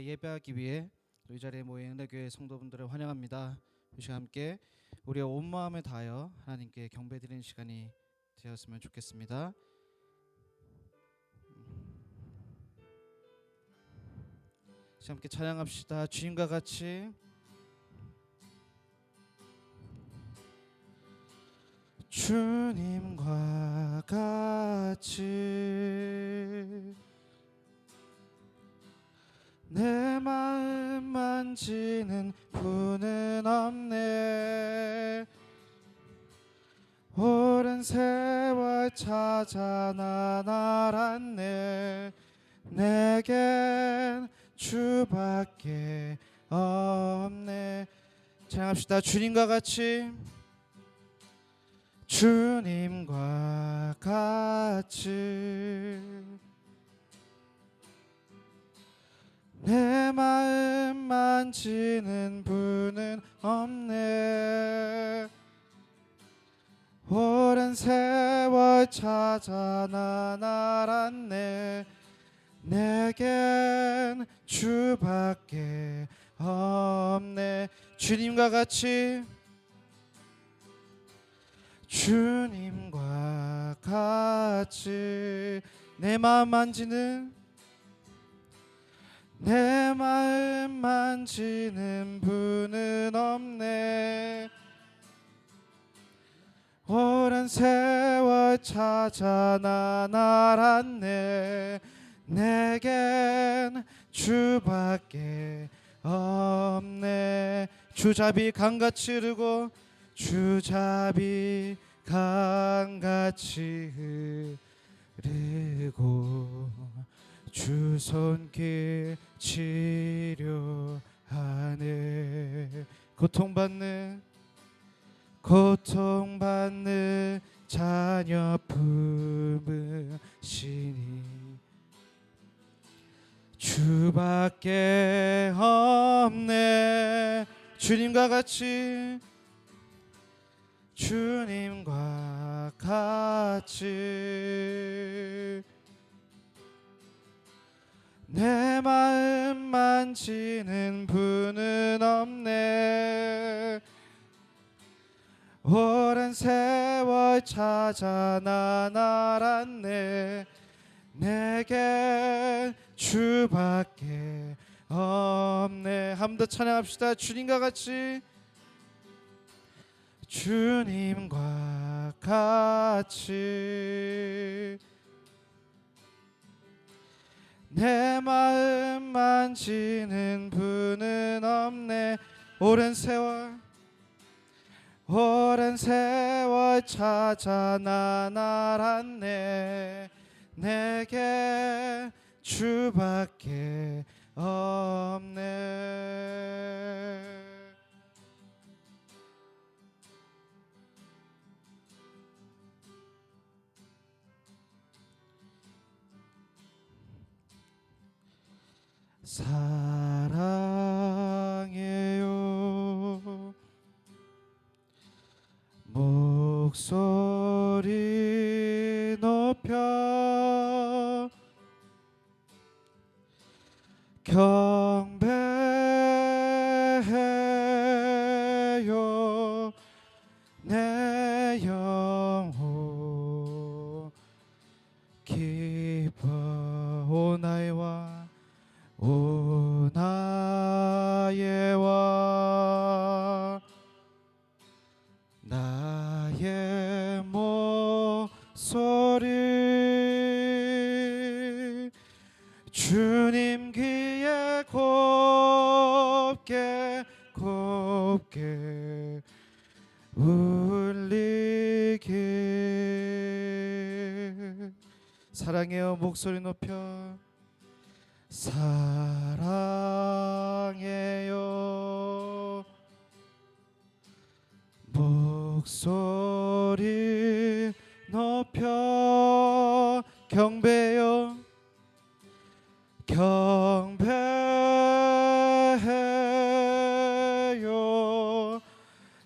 예배하기 위해 이 자리에 모인 은혜교회 성도분들을 환영합니다. 이 시간 함께 우리의 온 마음을 다하여 하나님께 경배드리는 시간이 되었으면 좋겠습니다. 함께 찬양합시다. 주님과 같이. 주님과 같이 내 마음 만지는 분은 없네. 오랜 세월 찾아 난 알았네. 내겐 주밖에 없네. 찬양합시다. 주님과 같이. 주님과 같이 내 마음 만지는 분은 없네. 오랜 세월 찾아 난 알았네. 내겐 주밖에 없네. 주님과 같이. 주님과 같이 내 마음 만지는 분은 없네. 오랜 세월 찾아 난 알았네. 내겐 주밖에 없네. 주잡이 강같이 흐르고 주잡이 강같이 흐르고 주 손길 치료하네. 고통받는 자녀 품으시니 주밖에 없네. 주님과 같이. 주님과 같이 내 마음 만지는 분은 없네. 오랜 세월 찾아 난 알았네. 내겐 주밖에 없네. 한 번 더 찬양합시다. 주님과 같이. 주님과 같이 내 마음 만지는 분은 없네. 오랜 세월 찾아 난 알았네. 내게 주밖에 없네. 사랑해요. 목소리 높여 경배해요. 내 영혼 기뻐. 오 나의 왕, 오 나의 왕, 나의 목소리 주님 귀에 곱게 울리게. 사랑해요. 목소리 높여. 사랑해요. 목소리 높여 경배요. 경배해요.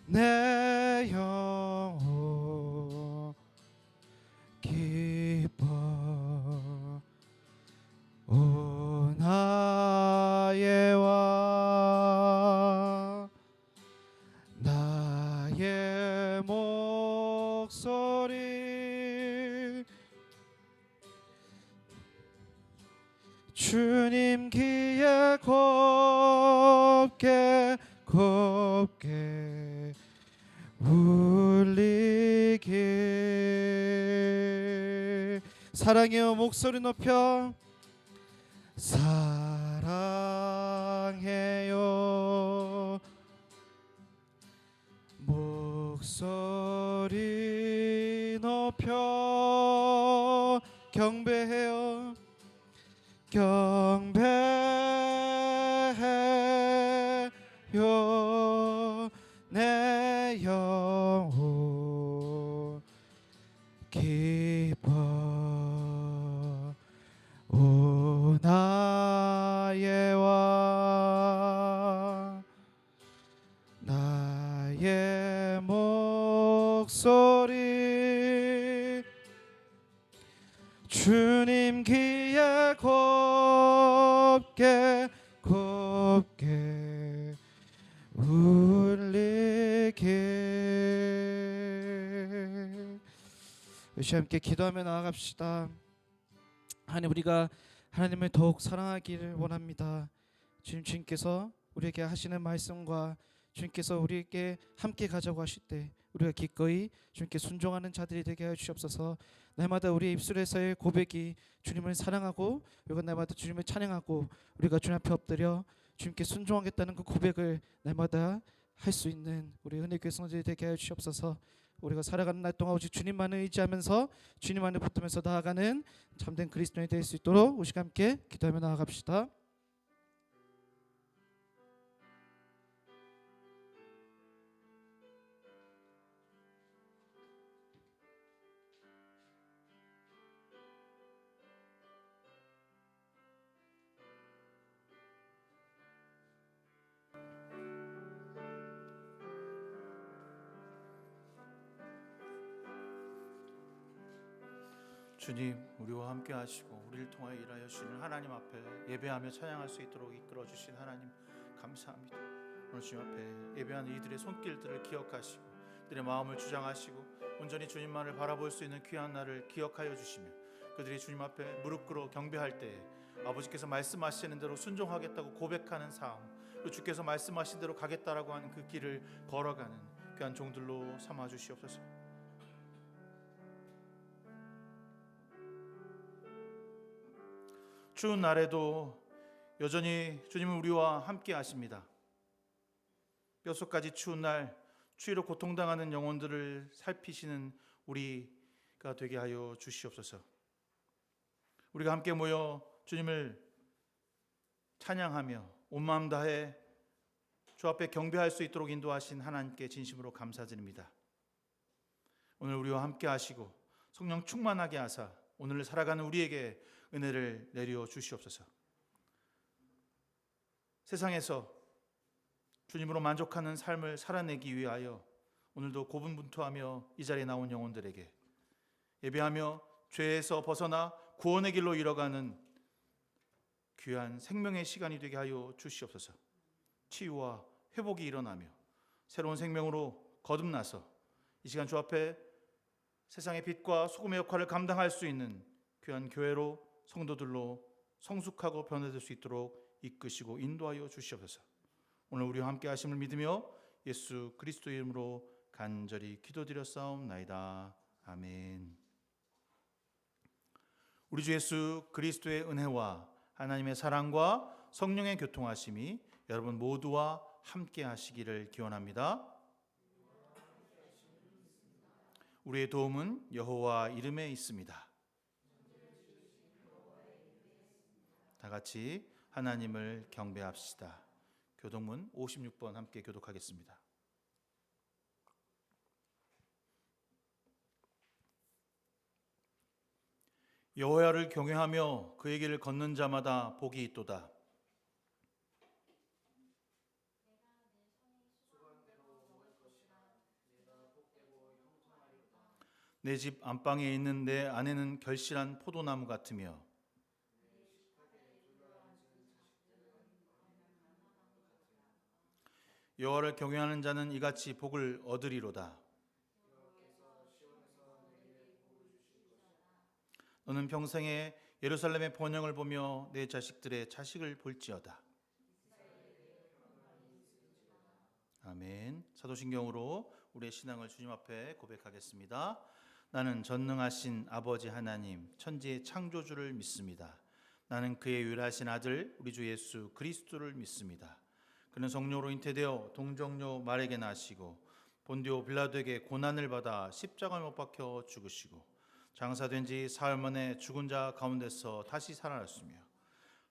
내 영혼 기뻐. 오 나의 주님 귀에 곱게 곱게 울리게. 사랑해요 목소리 높여. 사랑해요 목소리 높여. 경배해요 경배해요 내 영혼 기뻐. 오 나의 왕 나의 목소리 주님 귀에 곱게 곱게 울리게. 우리 함께 기도하며 나아갑시다. 하나님, 우리가 하나님을 더욱 사랑하기를 원합니다. 주님께서 우리에게 하시는 말씀과 주님께서 우리에게 함께 가자고 하실 때 우리가 기꺼이 주님께 순종하는 자들이 되게 하여 주옵소서. 날마다 우리의 입술에서의 고백이 주님을 사랑하고, 그리고 날마다 주님을 찬양하고, 우리가 주님 앞에 엎드려 주님께 순종하겠다는 그 고백을 날마다 할 수 있는 우리 은혜교회 성도들이 되게 하여 주옵소서. 우리가 살아가는 날 동안 오직 주님만을 의지하면서 주님만을 붙들면서 나아가는 참된 그리스도인이 될 수 있도록 우리 함께 기도하며 나아갑시다. 주님, 우리와 함께 하시고 우리를 통하여 일하여 주시는 하나님 앞에 예배하며 찬양할 수 있도록 이끌어 주신 하나님 감사합니다. 오늘 주님 앞에 예배하는 이들의 손길들을 기억하시고 그들의 마음을 주장하시고 온전히 주님만을 바라볼 수 있는 귀한 날을 기억하여 주시며 그들이 주님 앞에 무릎 꿇어 경배할 때에 아버지께서 말씀하시는 대로 순종하겠다고 고백하는 삶, 또 주께서 말씀하신 대로 가겠다라고 하는 그 길을 걸어가는 귀한 종들로 삼아 주시옵소서. 추운 날에도 여전히 주님은 우리와 함께 하십니다. 뼛속까지 추운 날 추위로 고통당하는 영혼들을 살피시는 우리가 되게 하여 주시옵소서. 우리가 함께 모여 주님을 찬양하며 온 마음 다해 주 앞에 경배할 수 있도록 인도하신 하나님께 진심으로 감사드립니다. 오늘 우리와 함께 하시고 성령 충만하게 하사 오늘을 살아가는 우리에게 은혜를 내려 주시옵소서. 세상에서 주님으로 만족하는 삶을 살아내기 위하여 오늘도 고분분투하며 이 자리에 나온 영혼들에게 예배하며 죄에서 벗어나 구원의 길로 이뤄가는 귀한 생명의 시간이 되게 하여 주시옵소서. 치유와 회복이 일어나며 새로운 생명으로 거듭나서 이 시간 주 앞에 세상의 빛과 소금의 역할을 감당할 수 있는 귀한 교회로 성도들로 성숙하고 변화될 수 있도록 이끄시고 인도하여 주시옵소서. 오늘 우리와 함께 하심을 믿으며 예수 그리스도의 이름으로 간절히 기도드렸사옵나이다. 아멘. 우리 주 예수 그리스도의 은혜와 하나님의 사랑과 성령의 교통하심이 여러분 모두와 함께 하시기를 기원합니다. 우리의 도움은 여호와 이름에 있습니다. 다 같이 하나님을 경배합시다. 교독문 56번 함께 교독하겠습니다. 여호와를 경외하며 그의 길을 걷는 자마다 복이 있도다. 내 집 안방에 있는 내 아내는 결실한 포도나무 같으며 여호와를 경외하는 자는 이같이 복을 얻으리로다. 너는 평생에 예루살렘의 번영을 보며 내 자식들의 자식을 볼지어다. 아멘. 사도신경으로 우리의 신앙을 주님 앞에 고백하겠습니다. 나는 전능하신 아버지 하나님 천지의 창조주를 믿습니다. 나는 그의 유일하신 아들 우리 주 예수 그리스도를 믿습니다. 그는 성령으로 잉태되어 동정녀 마리아에게 나시고 본디오 빌라도에게 고난을 받아 십자가에 못 박혀 죽으시고 장사된 지 사흘 만에 죽은 자 가운데서 다시 살아났으며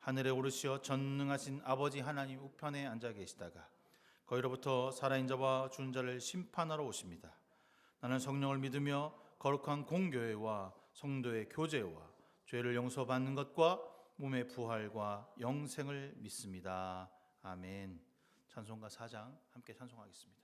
하늘에 오르시어 전능하신 아버지 하나님 우편에 앉아 계시다가 거기로부터 살아있는 자와 죽은 자를 심판하러 오십니다. 나는 성령을 믿으며 거룩한 공교회와 성도의 교제와 죄를 용서받는 것과 몸의 부활과 영생을 믿습니다. 아멘. 찬송가 4장 함께 찬송하겠습니다.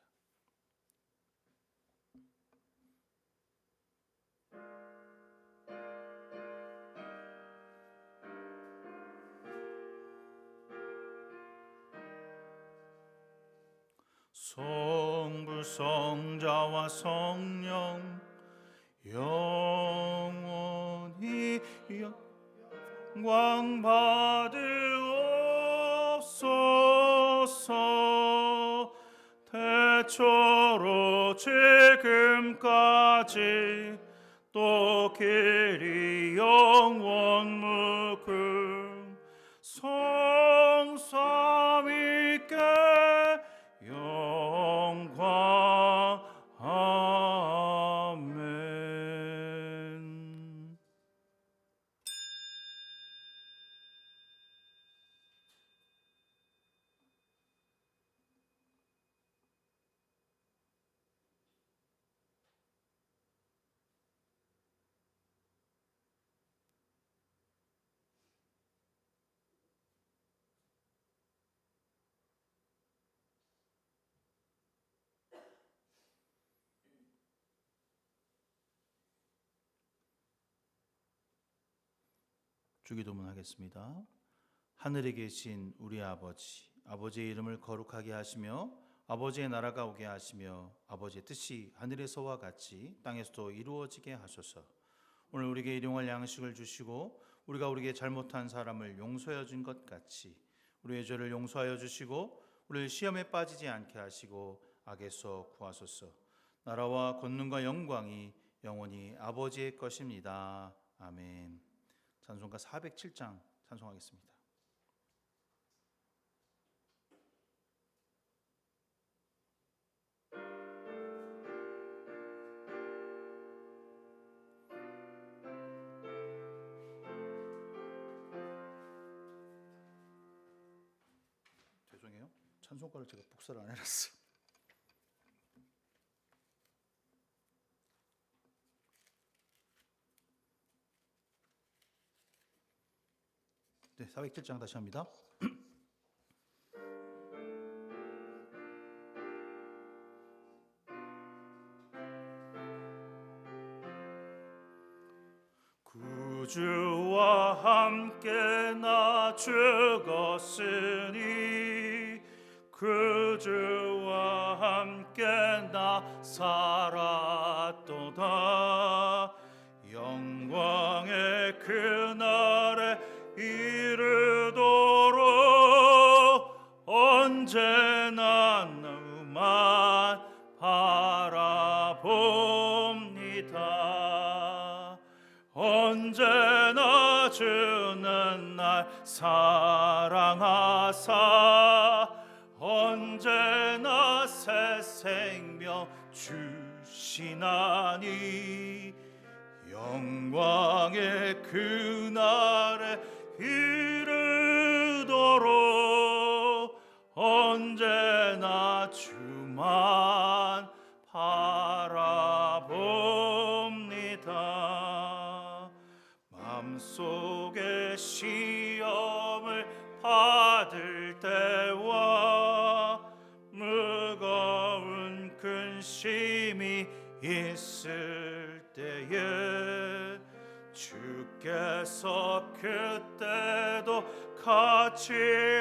성부 성자와 성령 영원히 영광 받으옵소서. 태초로 지금까지 또 길이 영원 무궁 성삼위께 영광. 아멘. 주기도문 하겠습니다. 하늘에 계신 우리 아버지, 아버지의 이름을 거룩하게 하시며 아버지의 나라가 오게 하시며 아버지의 뜻이 하늘에서와 같이 땅에서도 이루어지게 하소서. 오늘 우리에게 일용할 양식을 주시고 우리가 우리에게 잘못한 사람을 용서하여 준 것 같이 우리의 죄를 용서하여 주시고 우리를 시험에 빠지지 않게 하시고 악에서 구하소서. 나라와 권능과 영광이 영원히 아버지의 것입니다. 아멘. 찬송가 407장 찬송하겠습니다. 죄송해요. 찬송가를 제가 복사를 안 해놨어요. 네, 407장 다시 합니다. 구주와 함께 나 죽었으니 구주와 함께 나 살았도다. 영광의 그날에 이르도록 언제나 너만 바라봅니다. 언제나 주는 날 사랑하사 언제나 새 생명 주시나니 영광의 그날에 이르도록 언제나 주만 바라봅니다. 마음속에 시험을 받을 때와 무거운 근심이 있을 때에 주께서 그때도 같이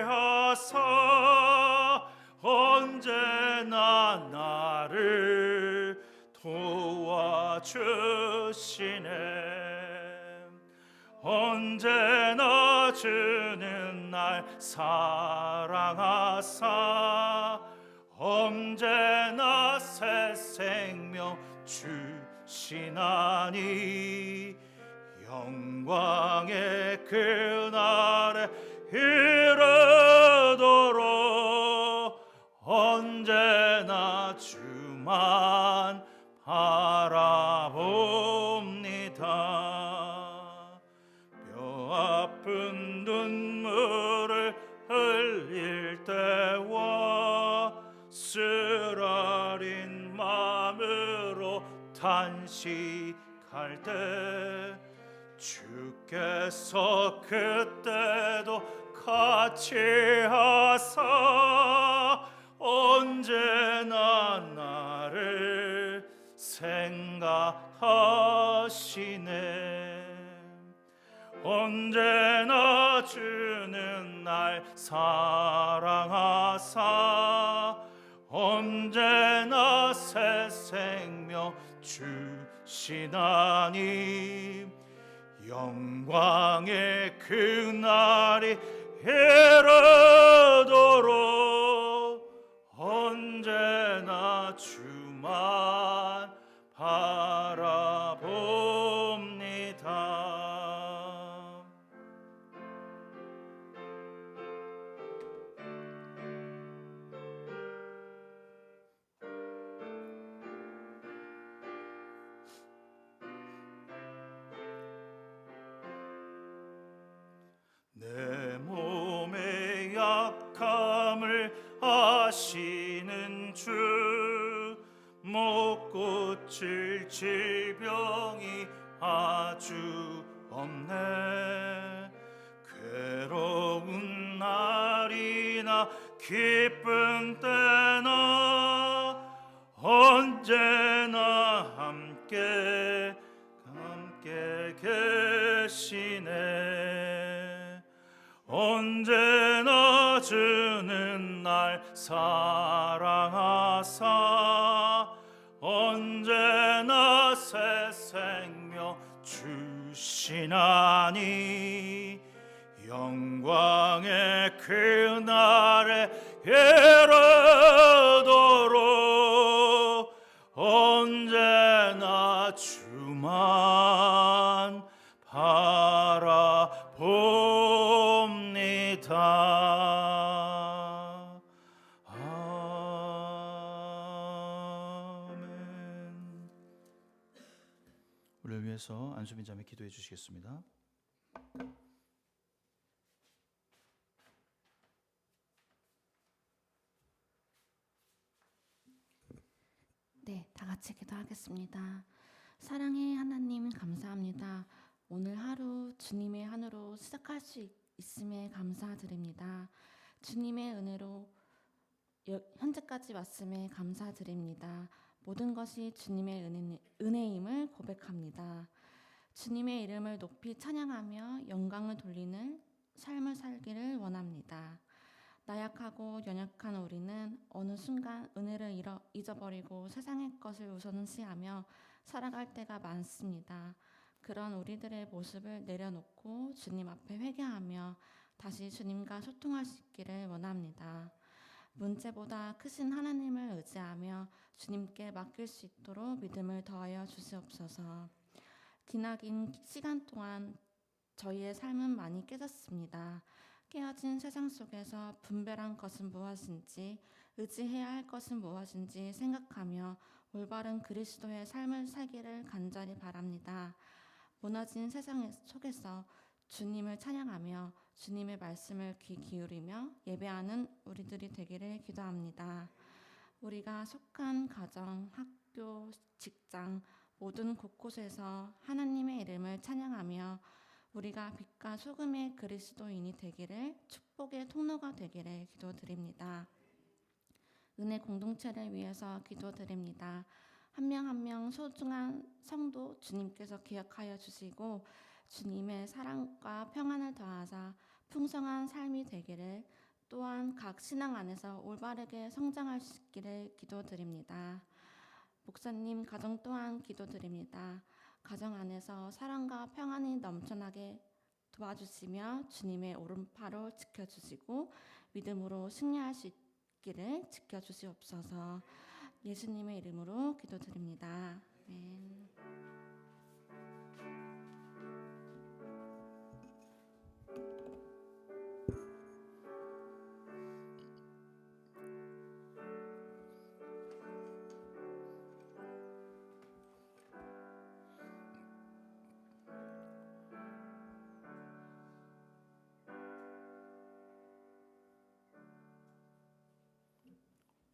하사 언제나 나를 도와주시네. 언제나 주는 날 사랑하사 언제나 새 생명 주시나니 영광의 그날에 이르도록 언제나 주만 바라봅니다. 뼈 아픈 눈물을 흘릴 때와 쓰라린 마음으로 탄식할 때 주께서 그때도 같이 하사 언제나 나를 생각하시네. 언제나 주는 날 사랑하사 언제나 새 생명 주시나니 영광의 그날이 이르도록 언제나 주만 바라봅니다. 내 몸의 약함을 아시는 주 못 고칠 질병이 아주 없네. 괴로운 날이나 기쁜 때나 언제나 함께 계시네. 언제나 주는 날 사랑하사 언제나 새 생명 주시나니 영광의 그날에 이르도록 언제나 주만 바라봅니다. 아멘. 우리를 위해서 안수민 자매 기도해 주시겠습니다. 네, 다 같이 기도하겠습니다. 사랑의 하나님 감사합니다. 오늘 하루 주님의 한우로 시작할 수 있음에 감사드립니다. 주님의 은혜로 현재까지 왔음에 감사드립니다. 모든 것이 주님의 은혜임을 고백합니다. 주님의 이름을 높이 찬양하며 영광을 돌리는 삶을 살기를 원합니다. 나약하고 연약한 우리는 어느 순간 은혜를 잊어버리고 세상의 것을 우선시하며 살아갈 때가 많습니다. 그런 우리들의 모습을 내려놓고 주님 앞에 회개하며 다시 주님과 소통할 수 있기를 원합니다. 문제보다 크신 하나님을 의지하며 주님께 맡길 수 있도록 믿음을 더하여 주시옵소서. 기나긴 시간 동안 저희의 삶은 많이 깨졌습니다. 깨어진 세상 속에서 분별한 것은 무엇인지, 의지해야 할 것은 무엇인지 생각하며 올바른 그리스도의 삶을 살기를 간절히 바랍니다. 무너진 세상 속에서 주님을 찬양하며 주님의 말씀을 귀 기울이며 예배하는 우리들이 되기를 기도합니다. 우리가 속한 가정, 학교, 직장 모든 곳곳에서 하나님의 이름을 찬양하며 우리가 빛과 소금의 그리스도인이 되기를, 축복의 통로가 되기를 기도드립니다. 은혜 공동체를 위해서 기도드립니다. 한 명 한 명 소중한 성도 주님께서 기억하여 주시고 주님의 사랑과 평안을 더하사 풍성한 삶이 되기를, 또한 각 신앙 안에서 올바르게 성장할 수 있기를 기도드립니다. 목사님 가정 또한 기도드립니다. 가정 안에서 사랑과 평안이 넘쳐나게 도와주시며 주님의 오른팔을 지켜주시고 믿음으로 승리할 수 있기를 지켜주시옵소서. 예수님의 이름으로 기도드립니다. 아멘.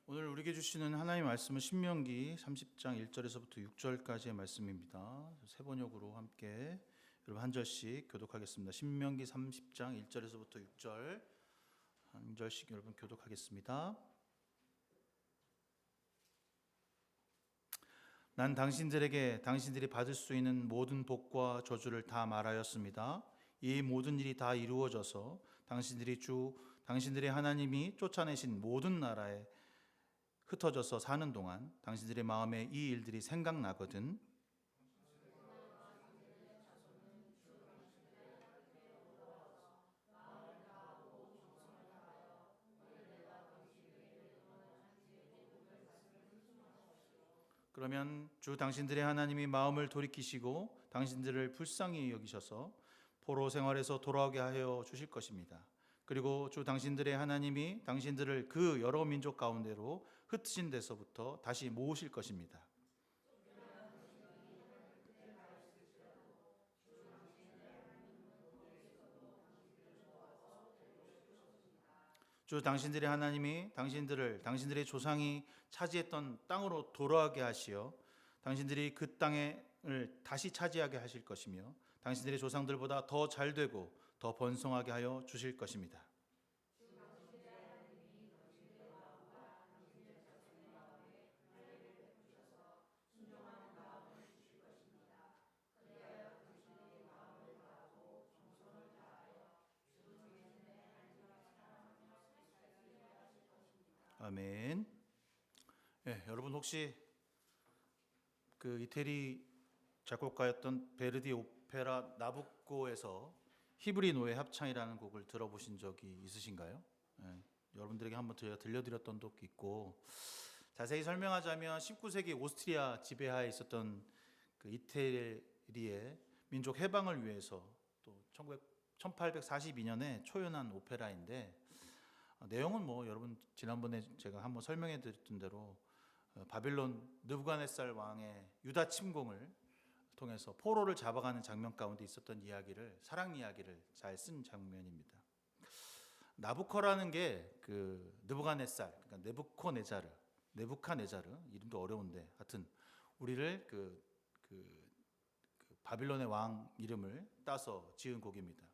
오늘 우리에게 주시는 하나님의 말씀은 신명기 30장 1절에서부터 6절까지의 말씀입니다. 세 번역으로 함께 여러분 한 절씩 교독하겠습니다. 신명기 30장 1절에서부터 6절 한 절씩 여러분 교독하겠습니다. 난 당신들에게 당신들이 받을 수 있는 모든 복과 저주를 다 말하였습니다. 이 모든 일이 다 이루어져서 당신들의 하나님이 쫓아내신 모든 나라에 흩어져서 사는 동안 당신들의 마음에 이 일들이 생각나거든. 그러면 주 당신들의 하나님이 마음을 돌이키시고 당신들을 불쌍히 여기셔서 포로 생활에서 돌아오게 하여 주실 것입니다. 그리고 주 당신들의 하나님이 당신들을 그 여러 민족 가운데로 흩으신 데서부터 다시 모으실 것입니다. 주 당신들의 하나님이 당신들의 조상이 차지했던 땅으로 돌아가게 하시어 당신들이 그 땅을 다시 차지하게 하실 것이며 당신들의 조상들보다 더 잘되고 더 번성하게 하여 주실 것입니다. 아멘. 네, 여러분 혹시 그 이태리 작곡가였던 베르디 오페라 나부코에서 히브리 노예 합창이라는 곡을 들어보신 적이 있으신가요? 네, 여러분들에게 한번 들려드렸던 적도 있고, 자세히 설명하자면 19세기 오스트리아 지배하에 있었던 그 이태리의 민족 해방을 위해서 또 1842년에 초연한 오페라인데, 내용은 뭐 여러분 지난번에 제가 한번 설명해 드렸던 대로 바빌론 느부갓네살 왕의 유다 침공을 통해서 포로를 잡아가는 장면 가운데 있었던 이야기를, 사랑 이야기를 잘 쓴 장면입니다. 나부커라는 게 그 느부갓네살, 그러니까 네부카네자르 이름도 어려운데 하여튼 우리를 그 바빌론의 왕 이름을 따서 지은 곡입니다.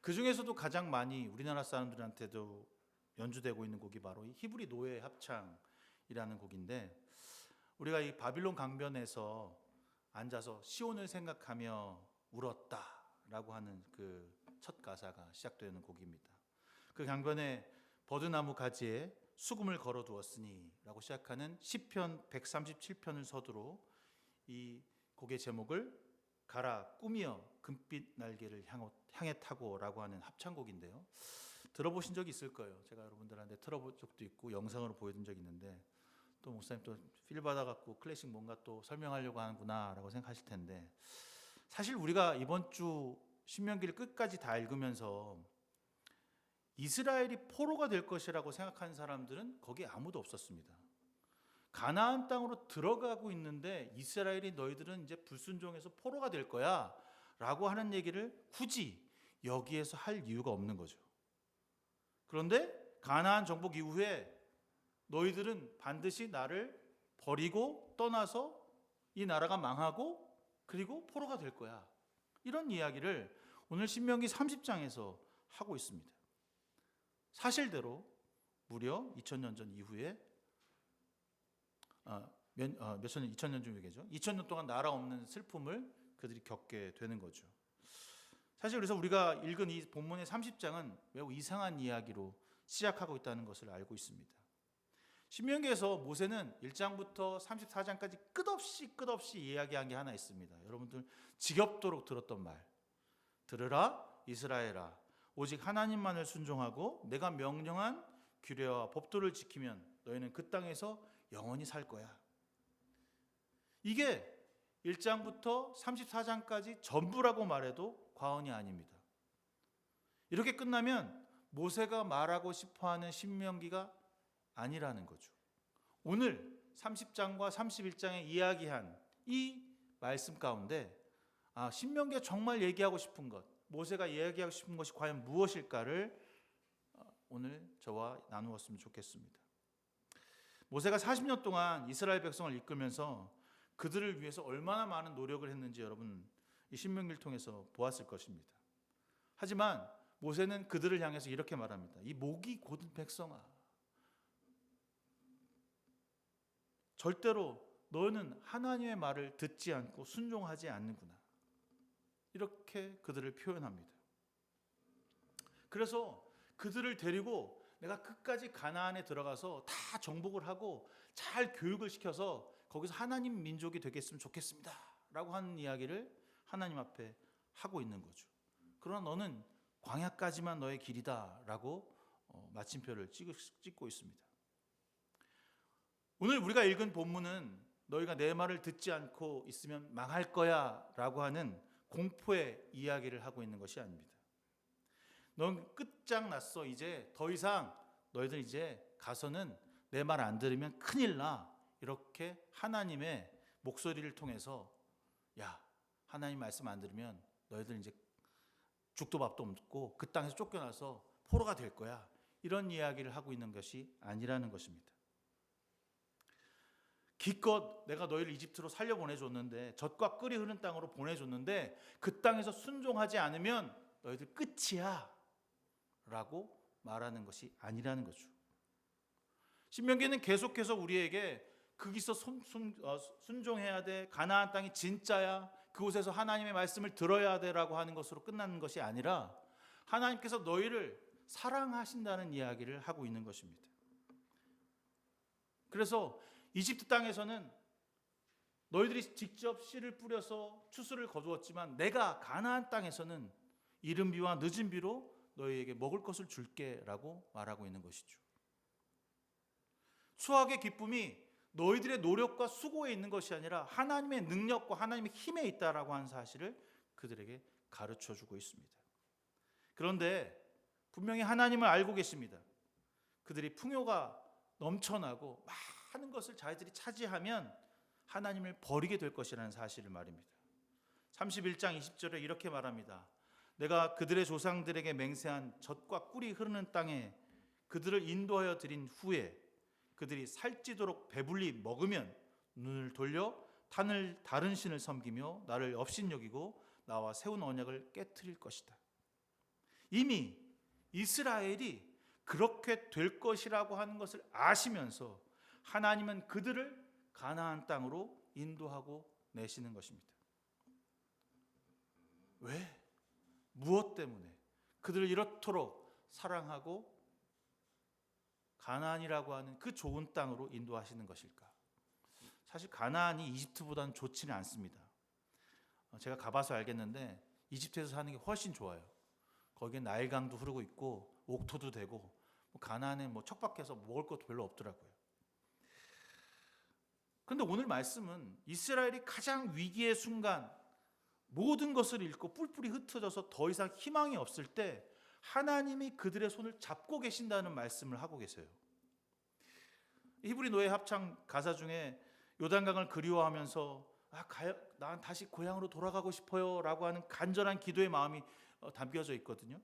그 중에서도 가장 많이 우리나라 사람들한테도 연주되고 있는 곡이 바로 이 히브리 노예 합창이라는 곡인데, 우리가 이 바빌론 강변에서 앉아서 시온을 생각하며 울었다라고 하는 그 첫 가사가 시작되는 곡입니다. 그 강변에 버드나무 가지에 수금을 걸어두었으니라고 시작하는 시편 137편을 서두로 이 곡의 제목을 가라 꾸미어 금빛 날개를 향해 타고라고 하는 합창곡인데요. 들어보신 적이 있을 거예요. 제가 여러분들한테 틀어본 적도 있고 영상으로 보여준 적이 있는데, 또 목사님 또 필 받아갖고 클래식 뭔가 또 설명하려고 하는구나라고 생각하실 텐데, 사실 우리가 이번 주 신명기를 끝까지 다 읽으면서 이스라엘이 포로가 될 것이라고 생각하는 사람들은 거기에 아무도 없었습니다. 가나안 땅으로 들어가고 있는데 이스라엘이 너희들은 이제 불순종해서 포로가 될 거야 라고 하는 얘기를 굳이 여기에서 할 이유가 없는 거죠. 그런데 가나안 정복 이후에 너희들은 반드시 나를 버리고 떠나서 이 나라가 망하고 그리고 포로가 될 거야, 이런 이야기를 오늘 신명기 30장에서 하고 있습니다. 사실대로 무려 2000년 전 이후에 몇천 년, 2000년 전이겠죠. 2000년 동안 나라 없는 슬픔을 그들이 겪게 되는 거죠. 사실 그래서 우리가 읽은 이 본문의 30장은 매우 이상한 이야기로 시작하고 있다는 것을 알고 있습니다. 신명기에서 모세는 1장부터 34장까지 끝없이 이야기한 게 하나 있습니다. 여러분들 지겹도록 들었던 말. 들으라 이스라엘아, 오직 하나님만을 순종하고 내가 명령한 규례와 법도를 지키면 너희는 그 땅에서 영원히 살 거야. 이게 1장부터 34장까지 전부라고 말해도 과언이 아닙니다. 이렇게 끝나면 모세가 말하고 싶어하는 신명기가 아니라는 거죠. 오늘 30장과 31장에 이야기한 이 말씀 가운데 신명기가 정말 얘기하고 싶은 것, 모세가 이야기하고 싶은 것이 과연 무엇일까를 오늘 저와 나누었으면 좋겠습니다. 모세가 40년 동안 이스라엘 백성을 이끌면서 그들을 위해서 얼마나 많은 노력을 했는지 여러분 이 신명기를 통해서 보았을 것입니다. 하지만 모세는 그들을 향해서 이렇게 말합니다. 이 목이 곧은 백성아, 절대로 너는 하나님의 말을 듣지 않고 순종하지 않는구나. 이렇게 그들을 표현합니다. 그래서 그들을 데리고 내가 끝까지 가나안에 들어가서 다 정복을 하고 잘 교육을 시켜서 거기서 하나님 민족이 되겠으면 좋겠습니다 라고 하는 이야기를 하나님 앞에 하고 있는 거죠. 그러나 너는 광야까지만 너의 길이다 라고 마침표를 찍고 있습니다. 오늘 우리가 읽은 본문은 너희가 내 말을 듣지 않고 있으면 망할 거야 라고 하는 공포의 이야기를 하고 있는 것이 아닙니다. 넌 끝장났어. 이제 더 이상 너희들 이제 가서는 내 말 안 들으면 큰일 나. 이렇게 하나님의 목소리를 통해서 야, 하나님 말씀 안 들으면 너희들 이제 죽도 밥도 없고 그 땅에서 쫓겨나서 포로가 될 거야. 이런 이야기를 하고 있는 것이 아니라는 것입니다. 기껏 내가 너희를 이집트로 살려 보내줬는데 젖과 꿀이 흐르는 땅으로 보내줬는데 그 땅에서 순종하지 않으면 너희들 끝이야 라고 말하는 것이 아니라는 거죠. 신명기는 계속해서 우리에게 거기서 순종해야 돼, 가나안 땅이 진짜야, 그곳에서 하나님의 말씀을 들어야 돼라고 하는 것으로 끝나는 것이 아니라 하나님께서 너희를 사랑하신다는 이야기를 하고 있는 것입니다. 그래서 이집트 땅에서는 너희들이 직접 씨를 뿌려서 추수를 거두었지만 내가 가나안 땅에서는 이른 비와 늦은 비로 너희에게 먹을 것을 줄게 라고 말하고 있는 것이죠. 수확의 기쁨이 너희들의 노력과 수고에 있는 것이 아니라 하나님의 능력과 하나님의 힘에 있다라고 하는 사실을 그들에게 가르쳐주고 있습니다. 그런데 분명히 하나님을 알고 계십니다. 그들이 풍요가 넘쳐나고 많은 것을 자기들이 차지하면 하나님을 버리게 될 것이라는 사실을 말입니다. 31장 20절에 이렇게 말합니다. 내가 그들의 조상들에게 맹세한 젖과 꿀이 흐르는 땅에 그들을 인도하여 드린 후에 그들이 살찌도록 배불리 먹으면 눈을 돌려 다른 신을 섬기며 나를 업신여기고 나와 세운 언약을 깨트릴 것이다. 이미 이스라엘이 그렇게 될 것이라고 하는 것을 아시면서 하나님은 그들을 가나안 땅으로 인도하고 내시는 것입니다. 왜? 무엇 때문에 그들을 이렇도록 사랑하고 가나안이라고 하는 그 좋은 땅으로 인도하시는 것일까? 사실 가나안이 이집트보다는 좋지는 않습니다. 제가 가봐서 알겠는데 이집트에서 사는 게 훨씬 좋아요. 거기에 나일강도 흐르고 있고 옥토도 되고 가나안에 척박해서 먹을 것도 별로 없더라고요. 그런데 오늘 말씀은 이스라엘이 가장 위기의 순간 모든 것을 잃고 뿔뿔이 흩어져서 더 이상 희망이 없을 때 하나님이 그들의 손을 잡고 계신다는 말씀을 하고 계세요. 히브리 노예 합창 가사 중에 요단강을 그리워하면서 난 다시 고향으로 돌아가고 싶어요 라고 하는 간절한 기도의 마음이 담겨져 있거든요.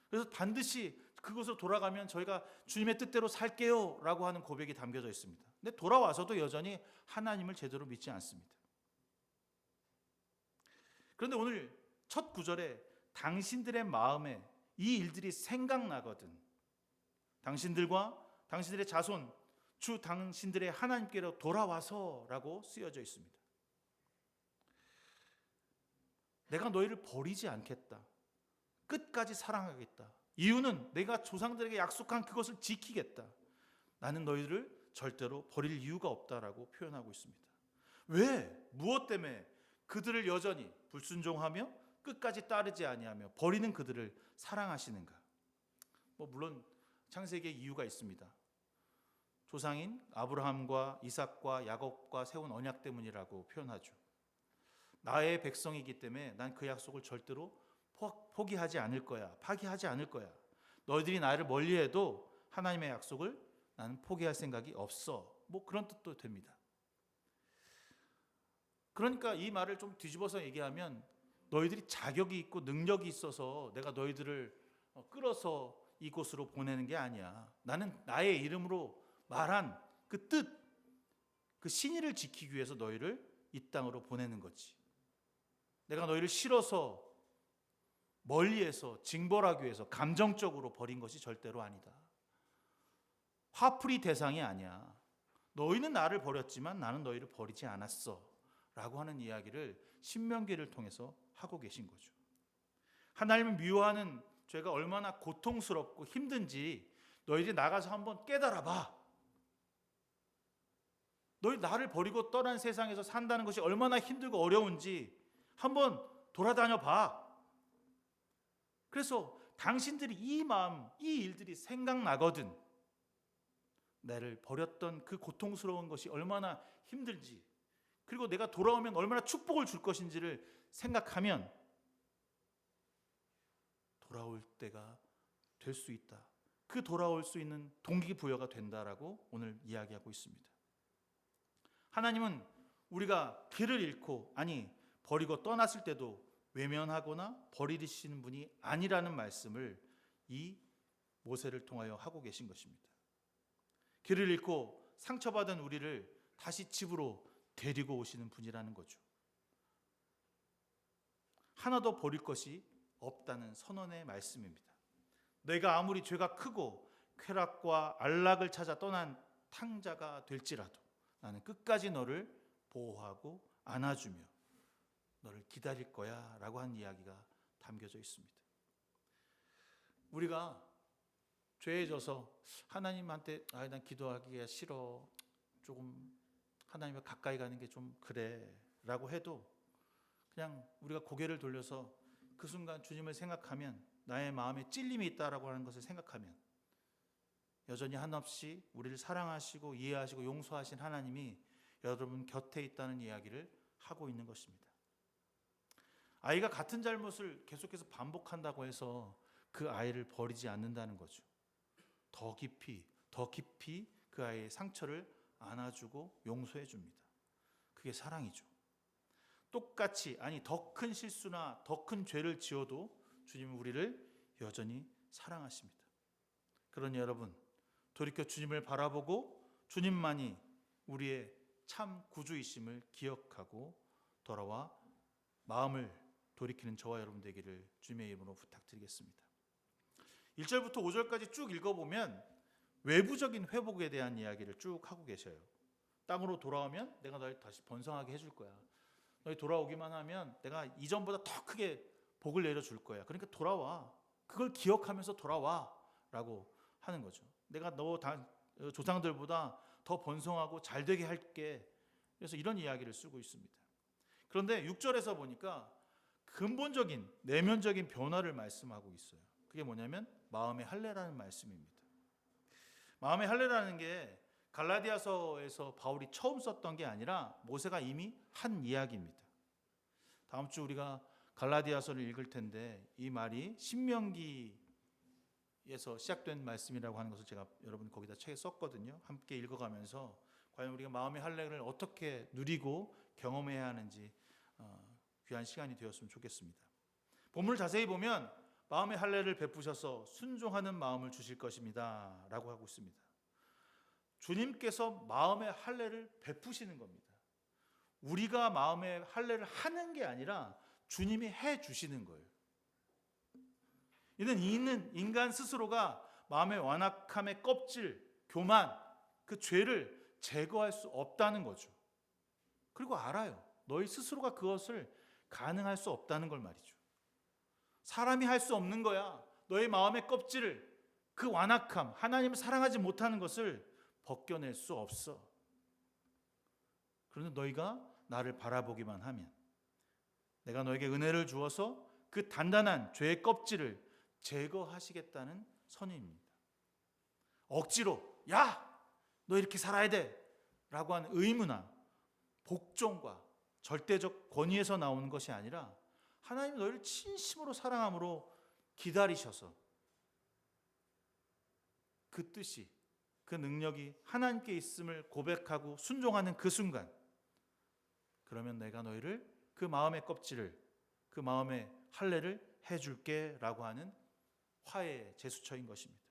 그래서 반드시 그곳으로 돌아가면 저희가 주님의 뜻대로 살게요 라고 하는 고백이 담겨져 있습니다. 근데 돌아와서도 여전히 하나님을 제대로 믿지 않습니다. 그런데 오늘 첫 구절에 당신들의 마음에 이 일들이 생각나거든 당신들과 당신들의 자손 주 당신들의 하나님께로 돌아와서라고 쓰여져 있습니다. 내가 너희를 버리지 않겠다. 끝까지 사랑하겠다. 이유는 내가 조상들에게 약속한 그것을 지키겠다. 나는 너희를 절대로 버릴 이유가 없다라고 표현하고 있습니다. 왜? 무엇 때문에 그들을 여전히 불순종하며 끝까지 따르지 아니하며 버리는 그들을 사랑하시는가? 물론 창세기에 이유가 있습니다. 조상인 아브라함과 이삭과 야곱과 세운 언약 때문이라고 표현하죠. 나의 백성이기 때문에 난 그 약속을 절대로 포기하지 않을 거야. 파기하지 않을 거야. 너희들이 나를 멀리해도 하나님의 약속을 나는 포기할 생각이 없어. 그런 뜻도 됩니다. 그러니까 이 말을 좀 뒤집어서 얘기하면 너희들이 자격이 있고 능력이 있어서 내가 너희들을 끌어서 이곳으로 보내는 게 아니야. 나는 나의 이름으로 말한 그 뜻, 그 신의를 지키기 위해서 너희를 이 땅으로 보내는 거지. 내가 너희를 실어서 멀리해서 징벌하기 위해서 감정적으로 버린 것이 절대로 아니다. 화풀이 대상이 아니야. 너희는 나를 버렸지만 나는 너희를 버리지 않았어 라고 하는 이야기를 신명기를 통해서 하고 계신 거죠. 하나님을 미워하는 죄가 얼마나 고통스럽고 힘든지 너희들이 나가서 한번 깨달아 봐. 너희 나를 버리고 떠난 세상에서 산다는 것이 얼마나 힘들고 어려운지 한번 돌아다녀 봐. 그래서 당신들이 이 마음, 이 일들이 생각나거든. 나를 버렸던 그 고통스러운 것이 얼마나 힘들지, 그리고 내가 돌아오면 얼마나 축복을 줄 것인지를 생각하면 돌아올 때가 될 수 있다. 그 돌아올 수 있는 동기부여가 된다라고 오늘 이야기하고 있습니다. 하나님은 우리가 길을 잃고 버리고 떠났을 때도 외면하거나 버리시는 분이 아니라는 말씀을 이 모세를 통하여 하고 계신 것입니다. 길을 잃고 상처받은 우리를 다시 집으로 데리고 오시는 분이라는 거죠. 하나도 버릴 것이 없다는 선언의 말씀입니다. 내가 아무리 죄가 크고 쾌락과 안락을 찾아 떠난 탕자가 될지라도 나는 끝까지 너를 보호하고 안아주며 너를 기다릴 거야 라고 한 이야기가 담겨져 있습니다. 우리가 죄에 져서 하나님한테 난 기도하기가 싫어, 조금 하나님과 가까이 가는 게 좀 그래 라고 해도 그냥 우리가 고개를 돌려서 그 순간 주님을 생각하면, 나의 마음에 찔림이 있다라고 하는 것을 생각하면 여전히 한없이 우리를 사랑하시고 이해하시고 용서하신 하나님이 여러분 곁에 있다는 이야기를 하고 있는 것입니다. 아이가 같은 잘못을 계속해서 반복한다고 해서 그 아이를 버리지 않는다는 거죠. 더 깊이 그 아이의 상처를 안아주고 용서해 줍니다. 그게 사랑이죠. 똑같이 더 큰 실수나 더 큰 죄를 지어도 주님은 우리를 여전히 사랑하십니다. 그러니 여러분, 돌이켜 주님을 바라보고 주님만이 우리의 참 구주이심을 기억하고 돌아와 마음을 돌이키는 저와 여러분 되기를 주님의 이름으로 부탁드리겠습니다. 1절부터 5절까지 쭉 읽어보면 외부적인 회복에 대한 이야기를 쭉 하고 계셔요. 땅으로 돌아오면 내가 너희 다시 번성하게 해줄 거야. 너희 돌아오기만 하면 내가 이전보다 더 크게 복을 내려줄 거야. 그러니까 돌아와. 그걸 기억하면서 돌아와 라고 하는 거죠. 내가 너 조상들보다 더 번성하고 잘 되게 할게. 그래서 이런 이야기를 쓰고 있습니다. 그런데 6절에서 보니까 근본적인 내면적인 변화를 말씀하고 있어요. 그게 뭐냐면 마음의 할례라는 말씀입니다. 마음의 할례라는 게 갈라디아서에서 바울이 처음 썼던 게 아니라 모세가 이미 한 이야기입니다. 다음 주 우리가 갈라디아서를 읽을 텐데 이 말이 신명기에서 시작된 말씀이라고 하는 것을 제가 여러분 거기다 책에 썼거든요. 함께 읽어가면서 과연 우리가 마음의 할례를 어떻게 누리고 경험해야 하는지 귀한 시간이 되었으면 좋겠습니다. 본문을 자세히 보면 마음의 할례를 베푸셔서 순종하는 마음을 주실 것입니다 라고 하고 있습니다. 주님께서 마음의 할례를 베푸시는 겁니다. 우리가 마음의 할례를 하는 게 아니라 주님이 해 주시는 거예요. 이는 인간 스스로가 마음의 완악함의 껍질, 교만, 그 죄를 제거할 수 없다는 거죠. 그리고 알아요. 너희 스스로가 그것을 가능할 수 없다는 걸 말이죠. 사람이 할 수 없는 거야. 너의 마음의 껍질을, 그 완악함, 하나님을 사랑하지 못하는 것을 벗겨낼 수 없어. 그런데 너희가 나를 바라보기만 하면 내가 너에게 은혜를 주어서 그 단단한 죄의 껍질을 제거하시겠다는 선언입니다. 억지로 야! 너 이렇게 살아야 돼! 라고 하는 의무나 복종과 절대적 권위에서 나오는 것이 아니라 하나님이 너희를 진심으로 사랑함으로 기다리셔서 그 뜻이, 그 능력이 하나님께 있음을 고백하고 순종하는 그 순간, 그러면 내가 너희를 그 마음의 껍질을, 그 마음의 할례를 해줄게 라고 하는 화해의 제스처인 것입니다.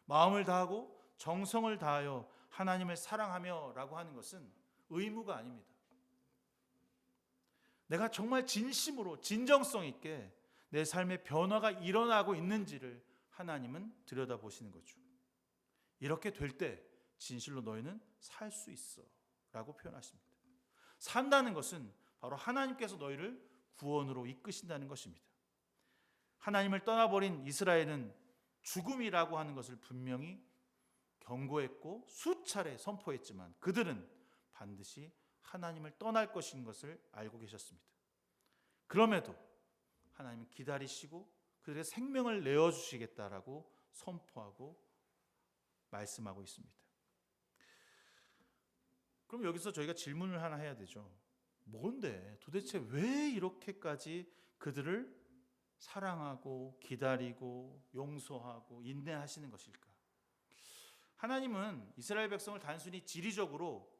마음을 다하고 정성을 다하여 하나님을 사랑하며 라고 하는 것은 의무가 아닙니다. 내가 정말 진심으로 진정성 있게 내 삶의 변화가 일어나고 있는지를 하나님은 들여다보시는 거죠. 이렇게 될 때 진실로 너희는 살 수 있어 라고 표현하십니다. 산다는 것은 바로 하나님께서 너희를 구원으로 이끄신다는 것입니다. 하나님을 떠나버린 이스라엘은 죽음이라고 하는 것을 분명히 경고했고 수차례 선포했지만 그들은 반드시 하나님을 떠날 것인 것을 알고 계셨습니다. 그럼에도 하나님은 기다리시고 그들의 생명을 내어주시겠다라고 선포하고 말씀하고 있습니다. 그럼 여기서 저희가 질문을 하나 해야 되죠. 뭔데 도대체 왜 이렇게까지 그들을 사랑하고 기다리고 용서하고 인내하시는 것일까? 하나님은 이스라엘 백성을 단순히 지리적으로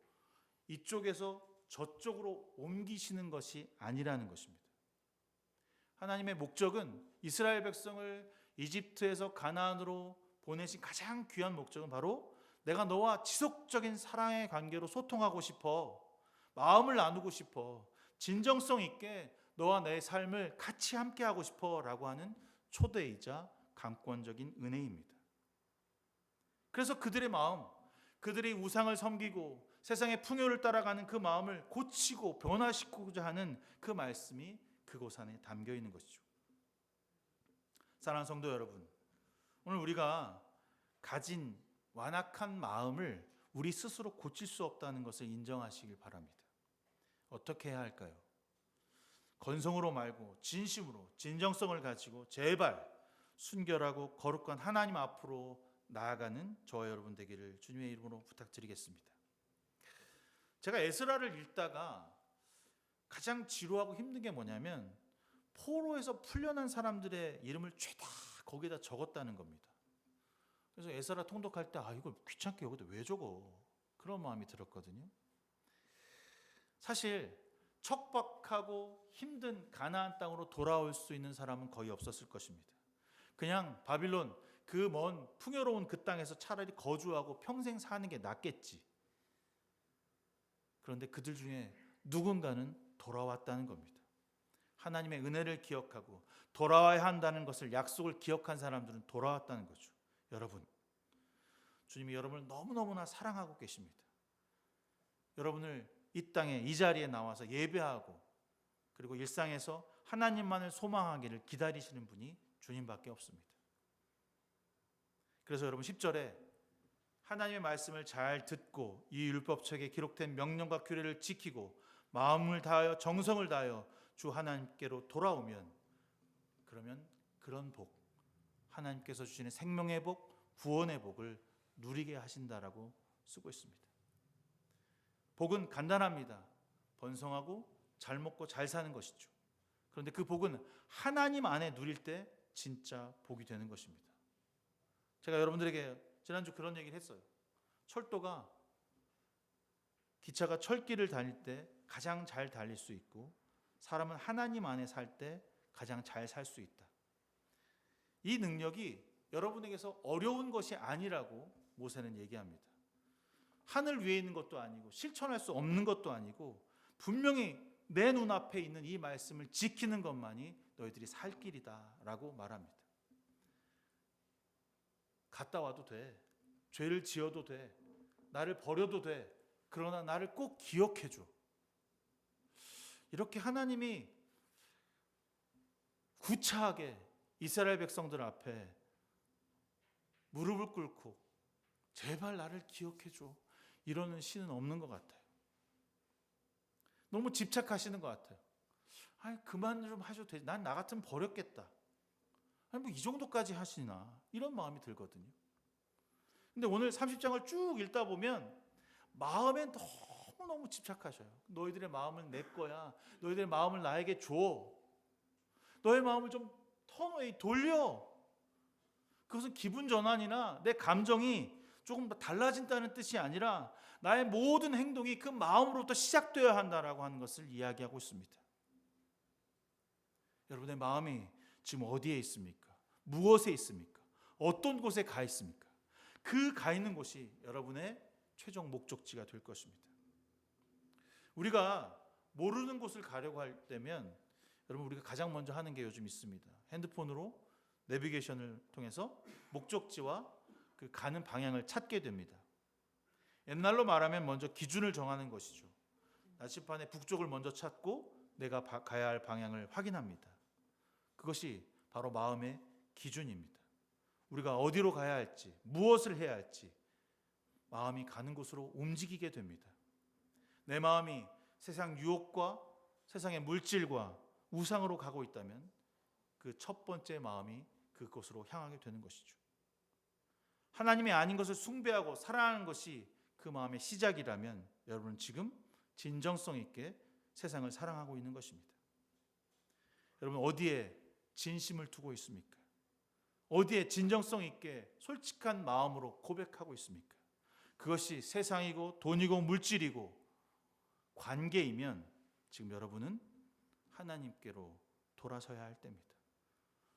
이쪽에서 저쪽으로 옮기시는 것이 아니라는 것입니다. 하나님의 목적은 이스라엘 백성을 이집트에서 가나안으로 보내신 가장 귀한 목적은 바로 내가 너와 지속적인 사랑의 관계로 소통하고 싶어, 마음을 나누고 싶어, 진정성 있게 너와 내 삶을 같이 함께하고 싶어 라고 하는 초대이자 강권적인 은혜입니다. 그래서 그들의 마음, 그들이 우상을 섬기고 세상의 풍요를 따라가는 그 마음을 고치고 변화시키고자 하는 그 말씀이 그곳 안에 담겨 있는 것이죠. 사랑하는 성도 여러분, 오늘 우리가 가진 완악한 마음을 우리 스스로 고칠 수 없다는 것을 인정하시길 바랍니다. 어떻게 해야 할까요? 건성으로 말고 진심으로 진정성을 가지고 제발 순결하고 거룩한 하나님 앞으로 나아가는 저와 여러분 되기를 주님의 이름으로 부탁드리겠습니다. 제가 에스라를 읽다가 가장 지루하고 힘든 게 뭐냐면 포로에서 풀려난 사람들의 이름을 죄다 거기다 적었다는 겁니다. 그래서 에스라 통독할 때 이거 귀찮게 여기다 왜 적어? 그런 마음이 들었거든요. 사실 척박하고 힘든 가나안 땅으로 돌아올 수 있는 사람은 거의 없었을 것입니다. 그냥 바빌론 그 먼 풍요로운 그 땅에서 차라리 거주하고 평생 사는 게 낫겠지. 그런데 그들 중에 누군가는 돌아왔다는 겁니다. 하나님의 은혜를 기억하고 돌아와야 한다는 것을 약속을 기억한 사람들은 돌아왔다는 거죠. 여러분, 주님이 여러분을 너무너무나 사랑하고 계십니다. 여러분을 이 땅에 이 자리에 나와서 예배하고 그리고 일상에서 하나님만을 소망하기를 기다리시는 분이 주님밖에 없습니다. 그래서 여러분 10절에 하나님의 말씀을 잘 듣고 이 율법책에 기록된 명령과 규례를 지키고 마음을 다하여 정성을 다하여 주 하나님께로 돌아오면 그러면 그런 복, 하나님께서 주시는 생명의 복, 구원의 복을 누리게 하신다라고 쓰고 있습니다. 복은 간단합니다. 번성하고 잘 먹고 잘 사는 것이죠. 그런데 그 복은 하나님 안에 누릴 때 진짜 복이 되는 것입니다. 제가 여러분들에게 지난주 그런 얘기를 했어요. 철도가 기차가 철길을 다닐 때 가장 잘 달릴 수 있고 사람은 하나님 안에 살 때 가장 잘 살 수 있다. 이 능력이 여러분에게서 어려운 것이 아니라고 모세는 얘기합니다. 하늘 위에 있는 것도 아니고 실천할 수 없는 것도 아니고 분명히 내 눈앞에 있는 이 말씀을 지키는 것만이 너희들이 살 길이다라고 말합니다. 갔다 와도 돼. 죄를 지어도 돼. 나를 버려도 돼. 그러나 나를 꼭 기억해 줘. 이렇게 하나님이 구차하게 이스라엘 백성들 앞에 무릎을 꿇고 제발 나를 기억해줘. 이러는 신은 없는 것 같아요. 너무 집착하시는 것 같아요. 아니, 그만 좀 하셔도 되지. 난 나 같으면 버렸겠다. 아니, 뭐 이 정도까지 하시나. 이런 마음이 들거든요. 근데 오늘 30장을 쭉 읽다 보면 마음에 너무너무 집착하셔요. 너희들의 마음은 내 거야. 너희들의 마음을 나에게 줘. 너의 마음을 좀 턴웨이 돌려. 그것은 기분 전환이나 내 감정이 조금 달라진다는 뜻이 아니라 나의 모든 행동이 그 마음으로부터 시작되어야 한다라고 하는 것을 이야기하고 있습니다. 여러분의 마음이 지금 어디에 있습니까? 무엇에 있습니까? 어떤 곳에 가 있습니까? 그 가 있는 곳이 여러분의 최종 목적지가 될 것입니다. 우리가 모르는 곳을 가려고 할 때면 여러분, 우리가 가장 먼저 하는 게 요즘 있습니다. 핸드폰으로 내비게이션을 통해서 목적지와 그 가는 방향을 찾게 됩니다. 옛날로 말하면 먼저 기준을 정하는 것이죠. 나침반의 북쪽을 먼저 찾고 내가 가야 할 방향을 확인합니다. 그것이 바로 마음의 기준입니다. 우리가 어디로 가야 할지, 무엇을 해야 할지 마음이 가는 곳으로 움직이게 됩니다. 내 마음이 세상 유혹과 세상의 물질과 우상으로 가고 있다면 그 첫 번째 마음이 그곳으로 향하게 되는 것이죠. 하나님이 아닌 것을 숭배하고 사랑하는 것이 그 마음의 시작이라면 여러분은 지금 진정성 있게 세상을 사랑하고 있는 것입니다. 여러분, 어디에 진심을 두고 있습니까? 어디에 진정성 있게 솔직한 마음으로 고백하고 있습니까? 그것이 세상이고 돈이고 물질이고 관계이면 지금 여러분은 하나님께로 돌아서야 할 때입니다.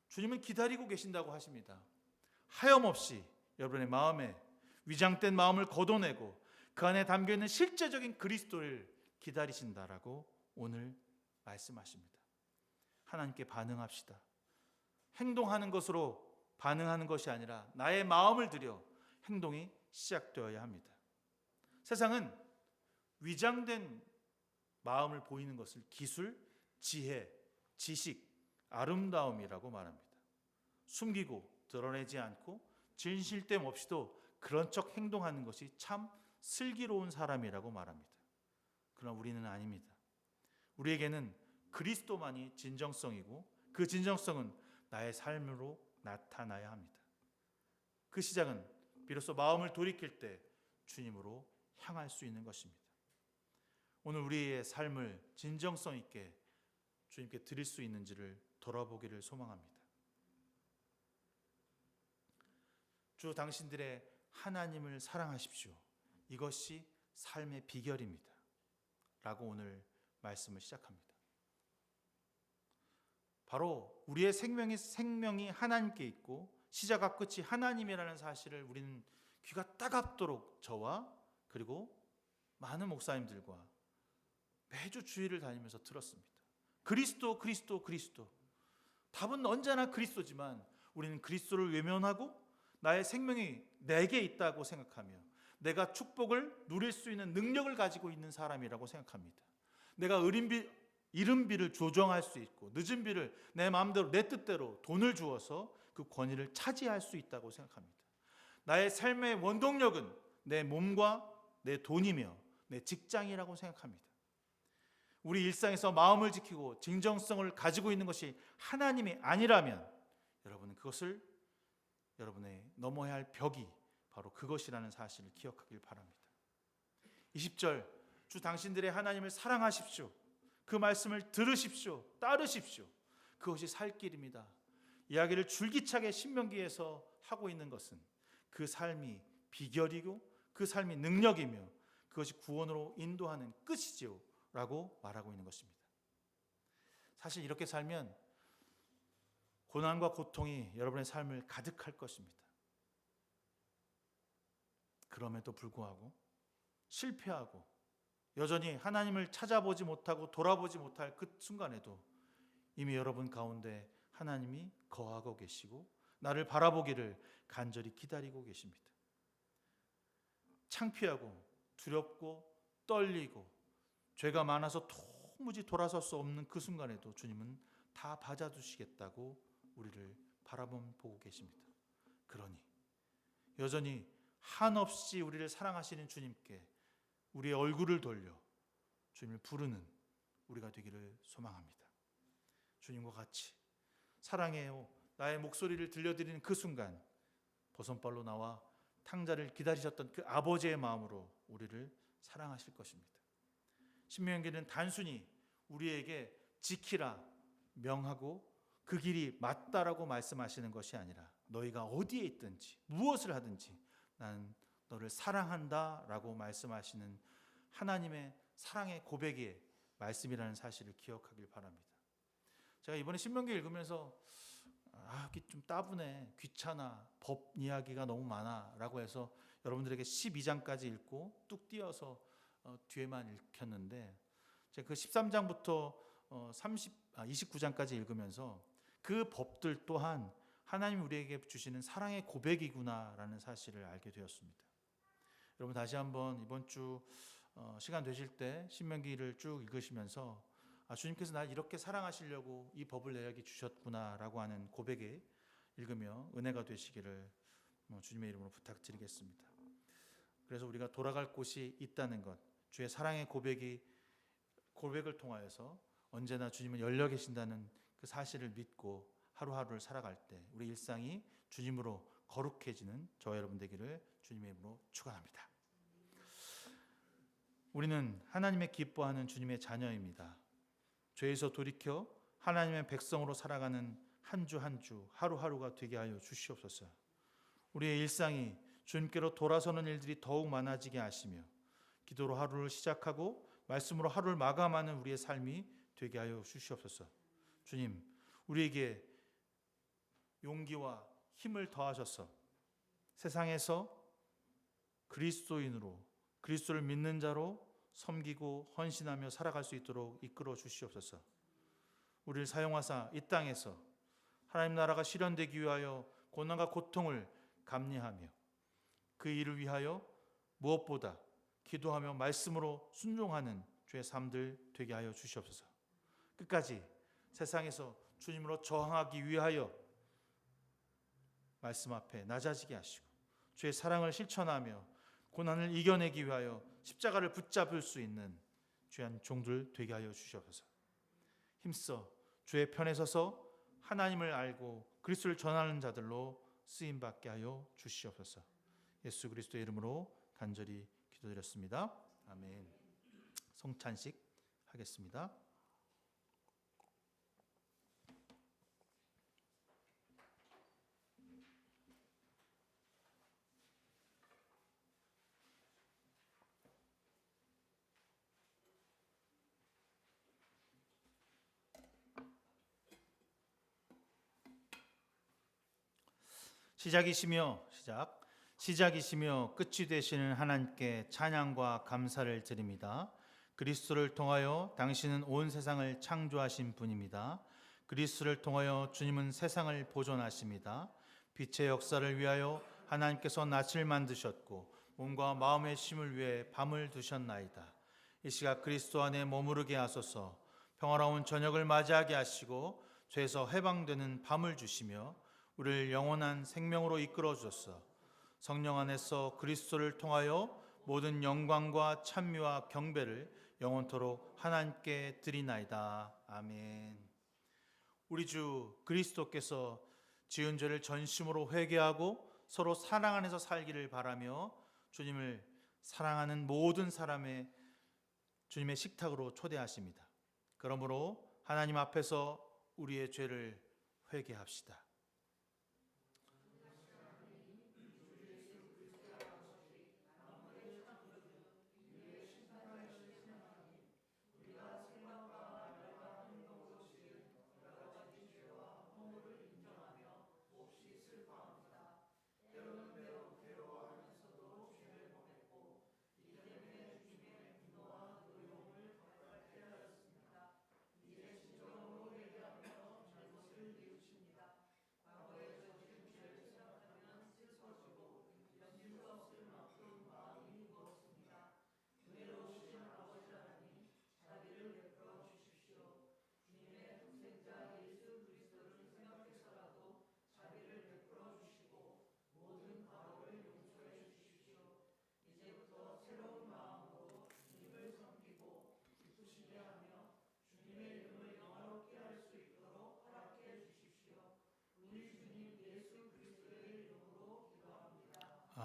주님은 기다리고 계신다고 하십니다. 하염없이 여러분의 마음에 위장된 마음을 걷어내고 그 안에 담겨있는 실제적인 그리스도를 기다리신다라고 오늘 말씀하십니다. 하나님께 반응합시다. 행동하는 것으로 반응하는 것이 아니라 나의 마음을 들여 행동이 시작되어야 합니다. 세상은 위장된 마음을 보이는 것을 기술, 지혜, 지식, 아름다움이라고 말합니다. 숨기고 드러내지 않고 진실됨 없이도 그런 척 행동하는 것이 참 슬기로운 사람이라고 말합니다. 그러나 우리는 아닙니다. 우리에게는 그리스도만이 진정성이고 그 진정성은 나의 삶으로 나타나야 합니다. 그 시작은 비로소 마음을 돌이킬 때 주님으로 향할 수 있는 것입니다. 오늘 우리의 삶을 진정성 있게 주님께 드릴 수 있는지를 돌아보기를 소망합니다. 주 당신들의 하나님을 사랑하십시오. 이것이 삶의 비결입니다. 라고 오늘 말씀을 시작합니다. 바로 우리의 생명이 하나님께 있고 시작과 끝이 하나님이라는 사실을 우리는 귀가 따갑도록 저와 그리고 많은 목사님들과 매주 주일을 다니면서 들었습니다. 그리스도, 그리스도, 그리스도. 답은 언제나 그리스도지만 우리는 그리스도를 외면하고 나의 생명이 내게 있다고 생각하며 내가 축복을 누릴 수 있는 능력을 가지고 있는 사람이라고 생각합니다. 내가 이른 비를 조정할 수 있고 늦은 비를 내 마음대로 내 뜻대로 돈을 주어서 그 권위를 차지할 수 있다고 생각합니다. 나의 삶의 원동력은 내 몸과 내 돈이며 내 직장이라고 생각합니다. 우리 일상에서 마음을 지키고 진정성을 가지고 있는 것이 하나님이 아니라면 여러분은 그것을 여러분의 넘어야 할 벽이 바로 그것이라는 사실을 기억하길 바랍니다. 20절, 주 당신들의 하나님을 사랑하십시오. 그 말씀을 들으십시오. 따르십시오. 그것이 살 길입니다. 이야기를 줄기차게 신명기에서 하고 있는 것은 그 삶이 비결이고 그 삶이 능력이며 그것이 구원으로 인도하는 끝이지요 라고 말하고 있는 것입니다. 사실 이렇게 살면 고난과 고통이 여러분의 삶을 가득할 것입니다. 그럼에도 불구하고 실패하고 여전히 하나님을 찾아보지 못하고 돌아보지 못할 그 순간에도 이미 여러분 가운데 하나님이 거하고 계시고 나를 바라보기를 간절히 기다리고 계십니다. 창피하고 두렵고 떨리고 죄가 많아서 도무지 돌아설 수 없는 그 순간에도 주님은 다 봐주시겠다고 우리를 바라보고 계십니다. 그러니 여전히 한없이 우리를 사랑하시는 주님께 우리의 얼굴을 돌려 주님을 부르는 우리가 되기를 소망합니다. 주님과 같이 사랑해요 나의 목소리를 들려드리는 그 순간 버선발로 나와 탕자를 기다리셨던 그 아버지의 마음으로 우리를 사랑하실 것입니다. 신명기는 단순히 우리에게 지키라 명하고 그 길이 맞다라고 말씀하시는 것이 아니라 너희가 어디에 있든지 무엇을 하든지 나는 너를 사랑한다 라고 말씀하시는 하나님의 사랑의 고백의 말씀이라는 사실을 기억하길 바랍니다. 제가 이번에 신명기 읽으면서 이게 좀 따분해, 귀찮아, 법 이야기가 너무 많아 라고 해서 여러분들에게 12장까지 읽고 뚝 띄어서 뒤에만 읽혔는데 제가 그 13장부터 29장까지 읽으면서 그 법들 또한 하나님이 우리에게 주시는 사랑의 고백이구나라는 사실을 알게 되었습니다. 여러분 다시 한번 이번 주 시간 되실 때 신명기를 쭉 읽으시면서 주님께서 날 이렇게 사랑하시려고 이 법을 내게 주셨구나라고 하는 고백에 읽으며 은혜가 되시기를 주님의 이름으로 부탁드리겠습니다. 그래서 우리가 돌아갈 곳이 있다는 것, 주의 사랑의 고백을 통하여서 언제나 주님은 열려 계신다는 그 사실을 믿고 하루하루를 살아갈 때 우리 일상이 주님으로 거룩해지는 저와 여러분 되기를 주님의 이름으로 축원합니다. 우리는 하나님의 기뻐하는 주님의 자녀입니다. 죄에서 돌이켜 하나님의 백성으로 살아가는 한 주 한 주 하루하루가 되게 하여 주시옵소서. 우리의 일상이 주님께로 돌아서는 일들이 더욱 많아지게 하시며 기도로 하루를 시작하고 말씀으로 하루를 마감하는 우리의 삶이 되게 하여 주시옵소서. 주님, 우리에게 용기와 힘을 더하셔서 세상에서 그리스도인으로 그리스도를 믿는 자로 섬기고 헌신하며 살아갈 수 있도록 이끌어 주시옵소서. 우리를 사용하사 이 땅에서 하나님 나라가 실현되기 위하여 고난과 고통을 감내하며 그 일을 위하여 무엇보다 기도하며 말씀으로 순종하는 주의 삶들 되게 하여 주시옵소서. 끝까지 세상에서 주님으로 저항하기 위하여 말씀 앞에 낮아지게 하시고 주의 사랑을 실천하며 고난을 이겨내기 위하여 십자가를 붙잡을 수 있는 귀한 종들 되게 하여 주시옵소서. 힘써 주의 편에 서서 하나님을 알고 그리스도를 전하는 자들로 쓰임 받게 하여 주시옵소서. 예수 그리스도의 이름으로 간절히 기도드렸습니다. 아멘. 성찬식 하겠습니다. 시작이시며 끝이 되시는 하나님께 찬양과 감사를 드립니다. 그리스도를 통하여 당신은 온 세상을 창조하신 분입니다. 그리스도를 통하여 주님은 세상을 보존하십니다. 빛의 역사를 위하여 하나님께서 낯을 만드셨고 몸과 마음의 쉼을 위해 밤을 두셨나이다. 이 시각 그리스도 안에 머무르게 하소서. 평화로운 저녁을 맞이하게 하시고 죄에서 해방되는 밤을 주시며 우리를 영원한 생명으로 이끌어 주소서. 성령 안에서 그리스도를 통하여 모든 영광과 찬미와 경배를 영원토록 하나님께 드리나이다. 아멘. 우리 주 그리스도께서 지은 죄를 전심으로 회개하고 서로 사랑 안에서 살기를 바라며 주님을 사랑하는 모든 사람의 주님의 식탁으로 초대하십니다. 그러므로 하나님 앞에서 우리의 죄를 회개합시다.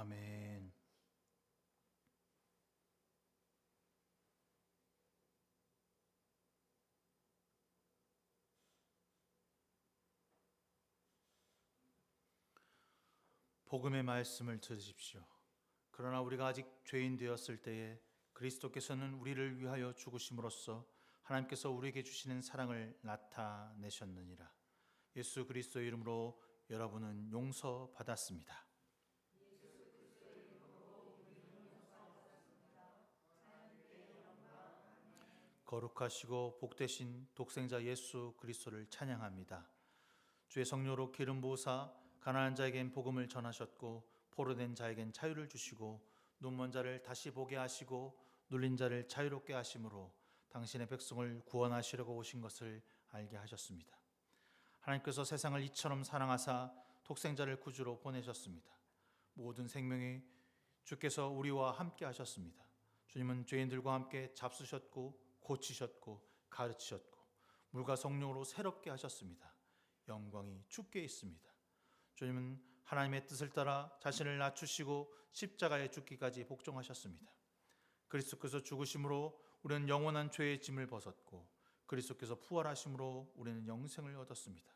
아멘. 복음의 말씀을 들으십시오. 그러나 우리가 아직 죄인 되었을 때에 그리스도께서는 우리를 위하여 죽으심으로써 하나님께서 우리에게 주시는 사랑을 나타내셨느니라. 예수 그리스도의 이름으로 여러분은 용서받았습니다. 거룩하시고 복되신 독생자 예수 그리스도를 찬양합니다. 주의 성령으로 기름 부으사 가난한 자에겐 복음을 전하셨고 포로된 자에겐 자유를 주시고 눈먼 자를 다시 보게 하시고 눌린 자를 자유롭게 하심으로 당신의 백성을 구원하시려고 오신 것을 알게 하셨습니다. 하나님께서 세상을 이처럼 사랑하사 독생자를 구주로 보내셨습니다. 모든 생명이 주께서 우리와 함께 하셨습니다. 주님은 죄인들과 함께 잡수셨고 고치셨고 가르치셨고 물과 성령으로 새롭게 하셨습니다. 영광이 주께 있습니다. 주님은 하나님의 뜻을 따라 자신을 낮추시고 십자가에 죽기까지 복종하셨습니다. 그리스도께서 죽으심으로 우리는 영원한 죄의 짐을 벗었고 그리스도께서 부활하심으로 우리는 영생을 얻었습니다.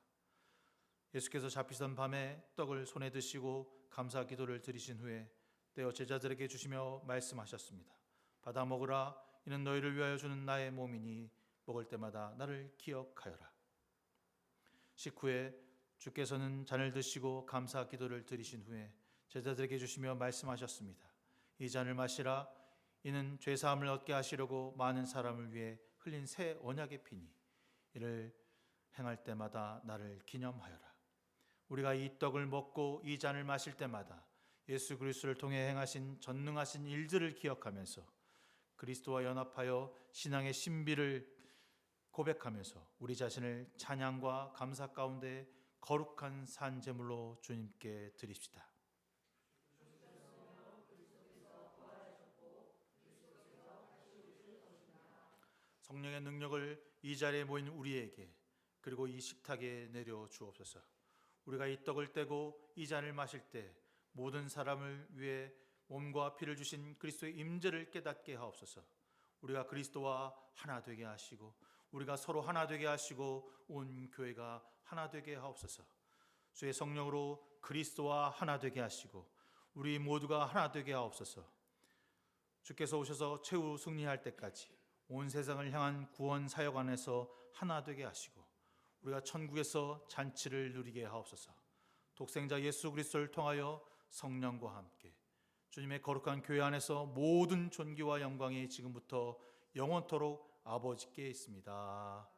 예수께서 잡히던 밤에 떡을 손에 드시고 감사 기도를 드리신 후에 떼어 제자들에게 주시며 말씀하셨습니다. 받아 먹으라. 이는 너희를 위하여 주는 나의 몸이니 먹을 때마다 나를 기억하여라. 식후에 주께서는 잔을 드시고 감사 기도를 드리신 후에 제자들에게 주시며 말씀하셨습니다. 이 잔을 마시라. 이는 죄 사함을 얻게 하시려고 많은 사람을 위해 흘린 새 언약의 피니 이를 행할 때마다 나를 기념하여라. 우리가 이 떡을 먹고 이 잔을 마실 때마다 예수 그리스도를 통해 행하신 전능하신 일들을 기억하면서 그리스도와 연합하여 신앙의 신비를 고백하면서 우리 자신을 찬양과 감사 가운데 거룩한 산제물로 주님께 드립시다. 성령의 능력을 이 자리에 모인 우리에게 그리고 이 식탁에 내려 주옵소서. 우리가 이 떡을 떼고 이 잔을 마실 때 모든 사람을 위해 몸과 피를 주신 그리스도의 임재를 깨닫게 하옵소서. 우리가 그리스도와 하나 되게 하시고 우리가 서로 하나 되게 하시고 온 교회가 하나 되게 하옵소서. 주의 성령으로 그리스도와 하나 되게 하시고 우리 모두가 하나 되게 하옵소서. 주께서 오셔서 최후 승리할 때까지 온 세상을 향한 구원 사역 안에서 하나 되게 하시고 우리가 천국에서 잔치를 누리게 하옵소서. 독생자 예수 그리스도를 통하여 성령과 함께 주님의 거룩한 교회 안에서 모든 존귀와 영광이 지금부터 영원토록 아버지께 있습니다.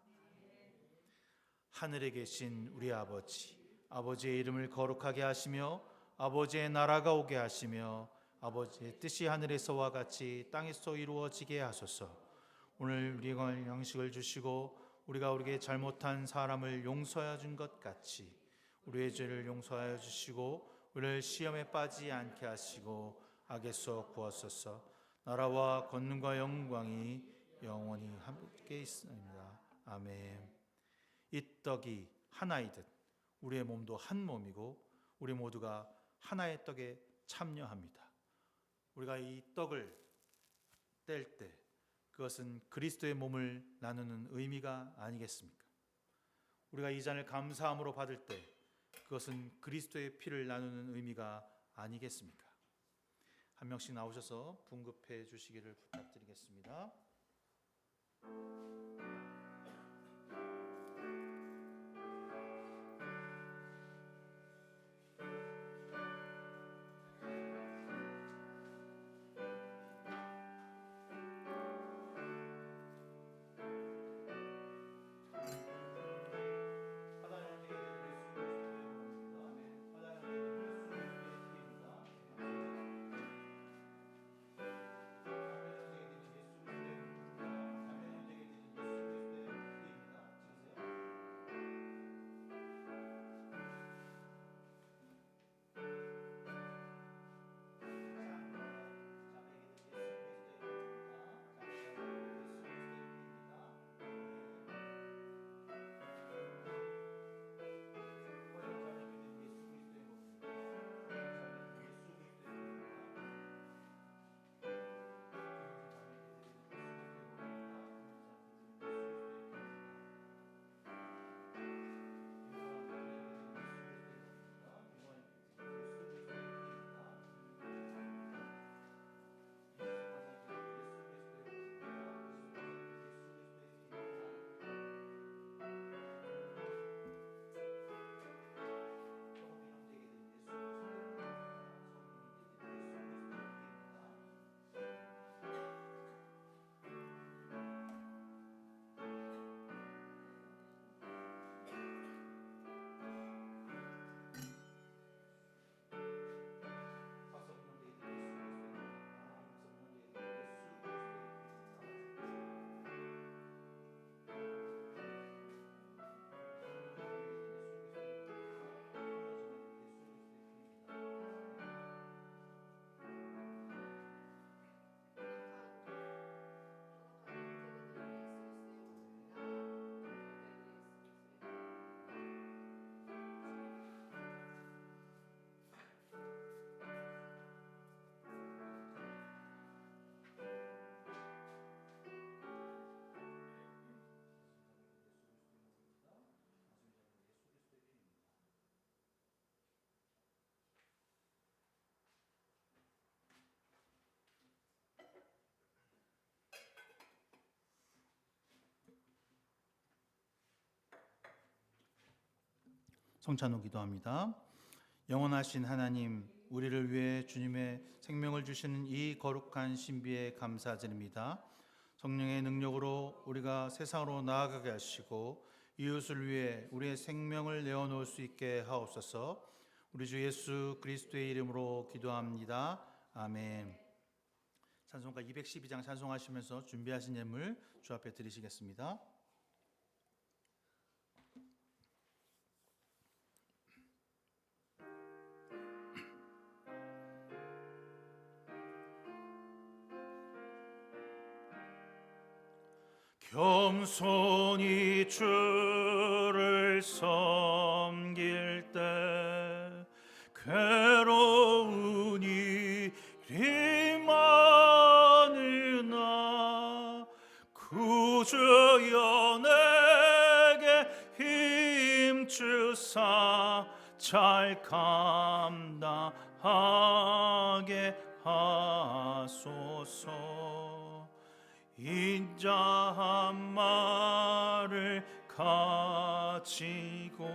하늘에 계신 우리 아버지, 아버지의 이름을 거룩하게 하시며 아버지의 나라가 오게 하시며 아버지의 뜻이 하늘에서와 같이 땅에서 이루어지게 하소서. 오늘 우리가 양식을 주시고 우리가 우리에게 잘못한 사람을 용서하여 준 것 같이 우리의 죄를 용서하여 주시고 우리를 시험에 빠지지 않게 하시고 악에서 구하소서. 나라와 권능과 영광이 영원히 함께 있습니다. 아멘. 이 떡이 하나이듯 우리의 몸도 한 몸이고 우리 모두가 하나의 떡에 참여합니다. 우리가 이 떡을 뗄 때 그것은 그리스도의 몸을 나누는 의미가 아니겠습니까? 우리가 이 잔을 감사함으로 받을 때 그것은 그리스도의 피를 나누는 의미가 아니겠습니까? 한 명씩 나오셔서 분급해 주시기를 부탁드리겠습니다. 성찬 후 기도합니다. 영원하신 하나님, 우리를 위해 주님의 생명을 주시는 이 거룩한 신비에 감사드립니다. 성령의 능력으로 우리가 세상으로 나아가게 하시고 이웃을 위해 우리의 생명을 내어놓을 수 있게 하옵소서. 우리 주 예수 그리스도의 이름으로 기도합니다. 아멘. 찬송가 212장 찬송하시면서 준비하신 예물 주 앞에 드리시겠습니다. 겸손히 주를 섬길 때 괴로운 일이 많으나 구주여 내게 힘주사 잘 감당하게 하소서. 인자 한 마를 가지고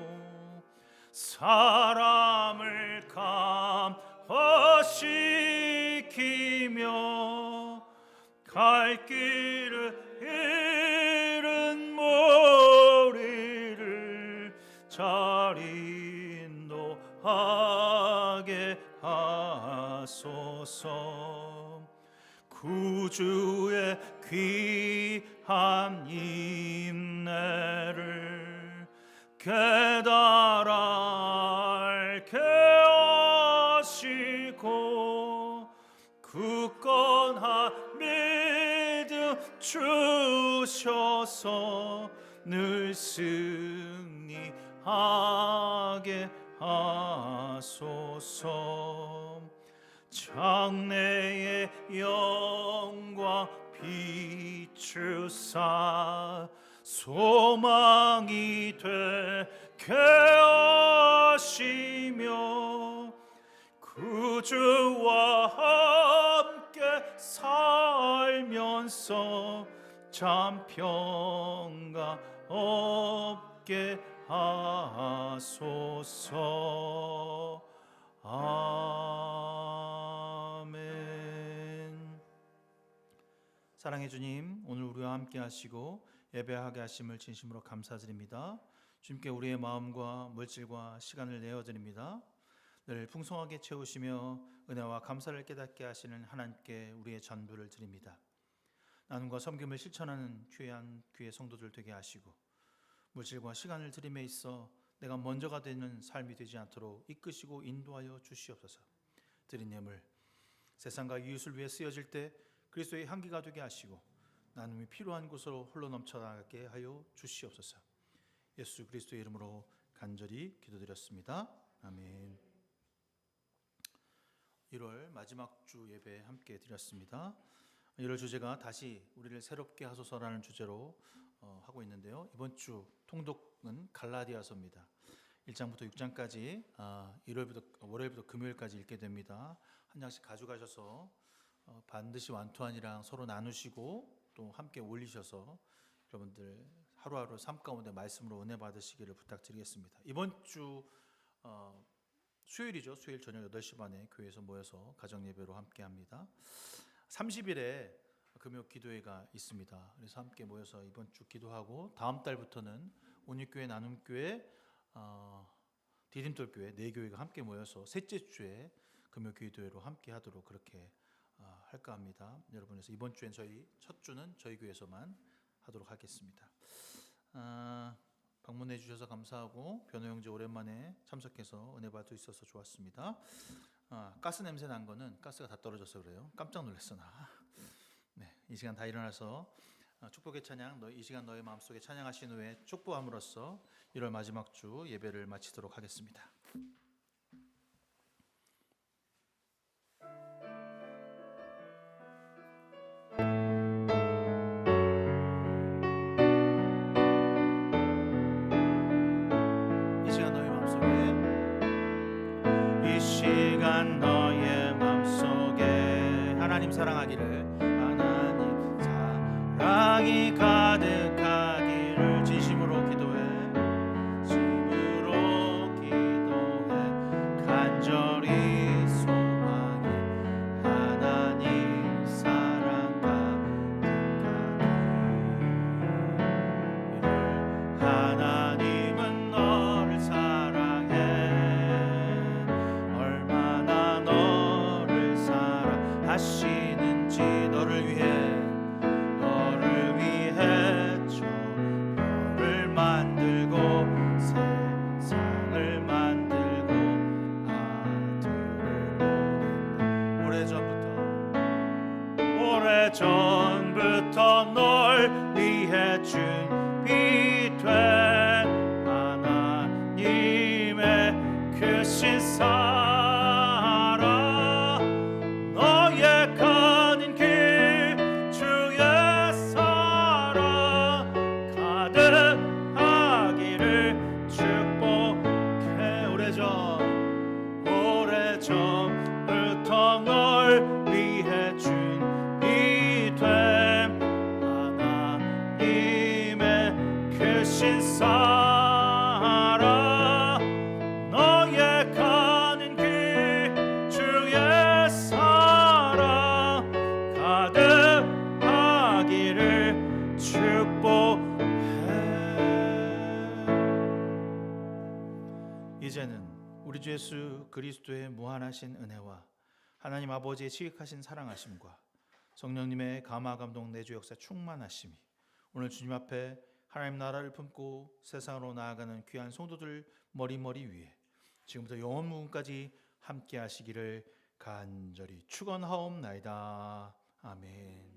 사람을 감화시키며 갈 길을 잃은 머리를 잘 인도하게 하소서. 구주의 귀한 인내를 깨달아 알게 하시고 굳건한 믿음 주셔서 늘 승리하게 하소서. 장래의 영광 비추사 소망이 되게 하시며 구주와 함께 살면서 참 평강 없게 하소서. 아멘. 사랑의 주님, 오늘 우리와 함께 하시고 예배하게 하심을 진심으로 감사드립니다. 주님께 우리의 마음과 물질과 시간을 내어드립니다. 늘 풍성하게 채우시며 은혜와 감사를 깨닫게 하시는 하나님께 우리의 전부를 드립니다. 나눔과 섬김을 실천하는 귀한 교회 성도들 되게 하시고 물질과 시간을 드림에 있어 내가 먼저가 되는 삶이 되지 않도록 이끄시고 인도하여 주시옵소서. 드린 예물 세상과 이웃을 위해 쓰여질 때 그리스도의 향기가 되게 하시고 나눔이 필요한 곳으로 흘러 넘쳐나가게 하여 주시옵소서. 예수 그리스도의 이름으로 간절히 기도드렸습니다. 아멘. 1월 마지막 주 예배 함께 드렸습니다. 1월 주제가 다시 우리를 새롭게 하소서라는 주제로 하고 있는데요. 이번 주 통독은 갈라디아서입니다. 1장부터 6장까지 월요일부터 금요일까지 읽게 됩니다. 한 장씩 가져가셔서 반드시 완투한이랑 서로 나누시고 또 함께 올리셔서 여러분들 하루하루 삶 가운데 말씀으로 은혜 받으시기를 부탁드리겠습니다. 이번 주 수요일이죠. 수요일 저녁 8시 반에 교회에서 모여서 가정 예배로 함께 합니다. 30일에 금요 기도회가 있습니다. 그래서 함께 모여서 이번 주 기도하고 다음 달부터는 온유교회, 나눔교회, 디딤돌교회 네 교회가 함께 모여서 셋째 주에 금요 기도회로 함께 하도록 그렇게 할까 합니다. 여러분, 그래서 이번 주엔 저희 첫 주는 저희 교회에서만 하도록 하겠습니다. 방문해 주셔서 감사하고 변호 형제 오랜만에 참석해서 은혜 받을 수 있어서 좋았습니다. 가스 냄새 난 거는 가스가 다 떨어져서 그래요. 깜짝 놀랐어 나. 네, 이 시간 다 일어나서 축복의 찬양, 이 시간 너의 마음속에 찬양하신 후에 축복함으로써 1월 마지막 주 예배를 마치도록 하겠습니다. 이 시간 너의 마음속에 하나님 사랑하기를, 하나님 사랑이 가득하기를 진심으로 기도해, 진심으로 무엇이든지 너를 위해 저 별을 만들고 세상을 만들고 아들을 보냈네. 오래전부터 널 위해 준비된 하나님의 크신 사랑 너의 가는 길 주의 사랑 가득하기를 축복해. 오래전부터 널 위해 준비된 하나님의 크신 사랑 너의 가는 길 주의 사랑 가득하기를 축복해. 이제는 우리 주 예수 그리스도의 무한하신 은혜와 하나님 아버지의 지극하신 사랑하심과 성령님의 감화 감동 내주 역사 충만하심이 오늘 주님 앞에 하나님 나라를 품고 세상으로 나아가는 귀한 성도들 머리머리 위에 지금부터 영원 무궁까지 함께 하시기를 간절히 축원하옵나이다. 아멘.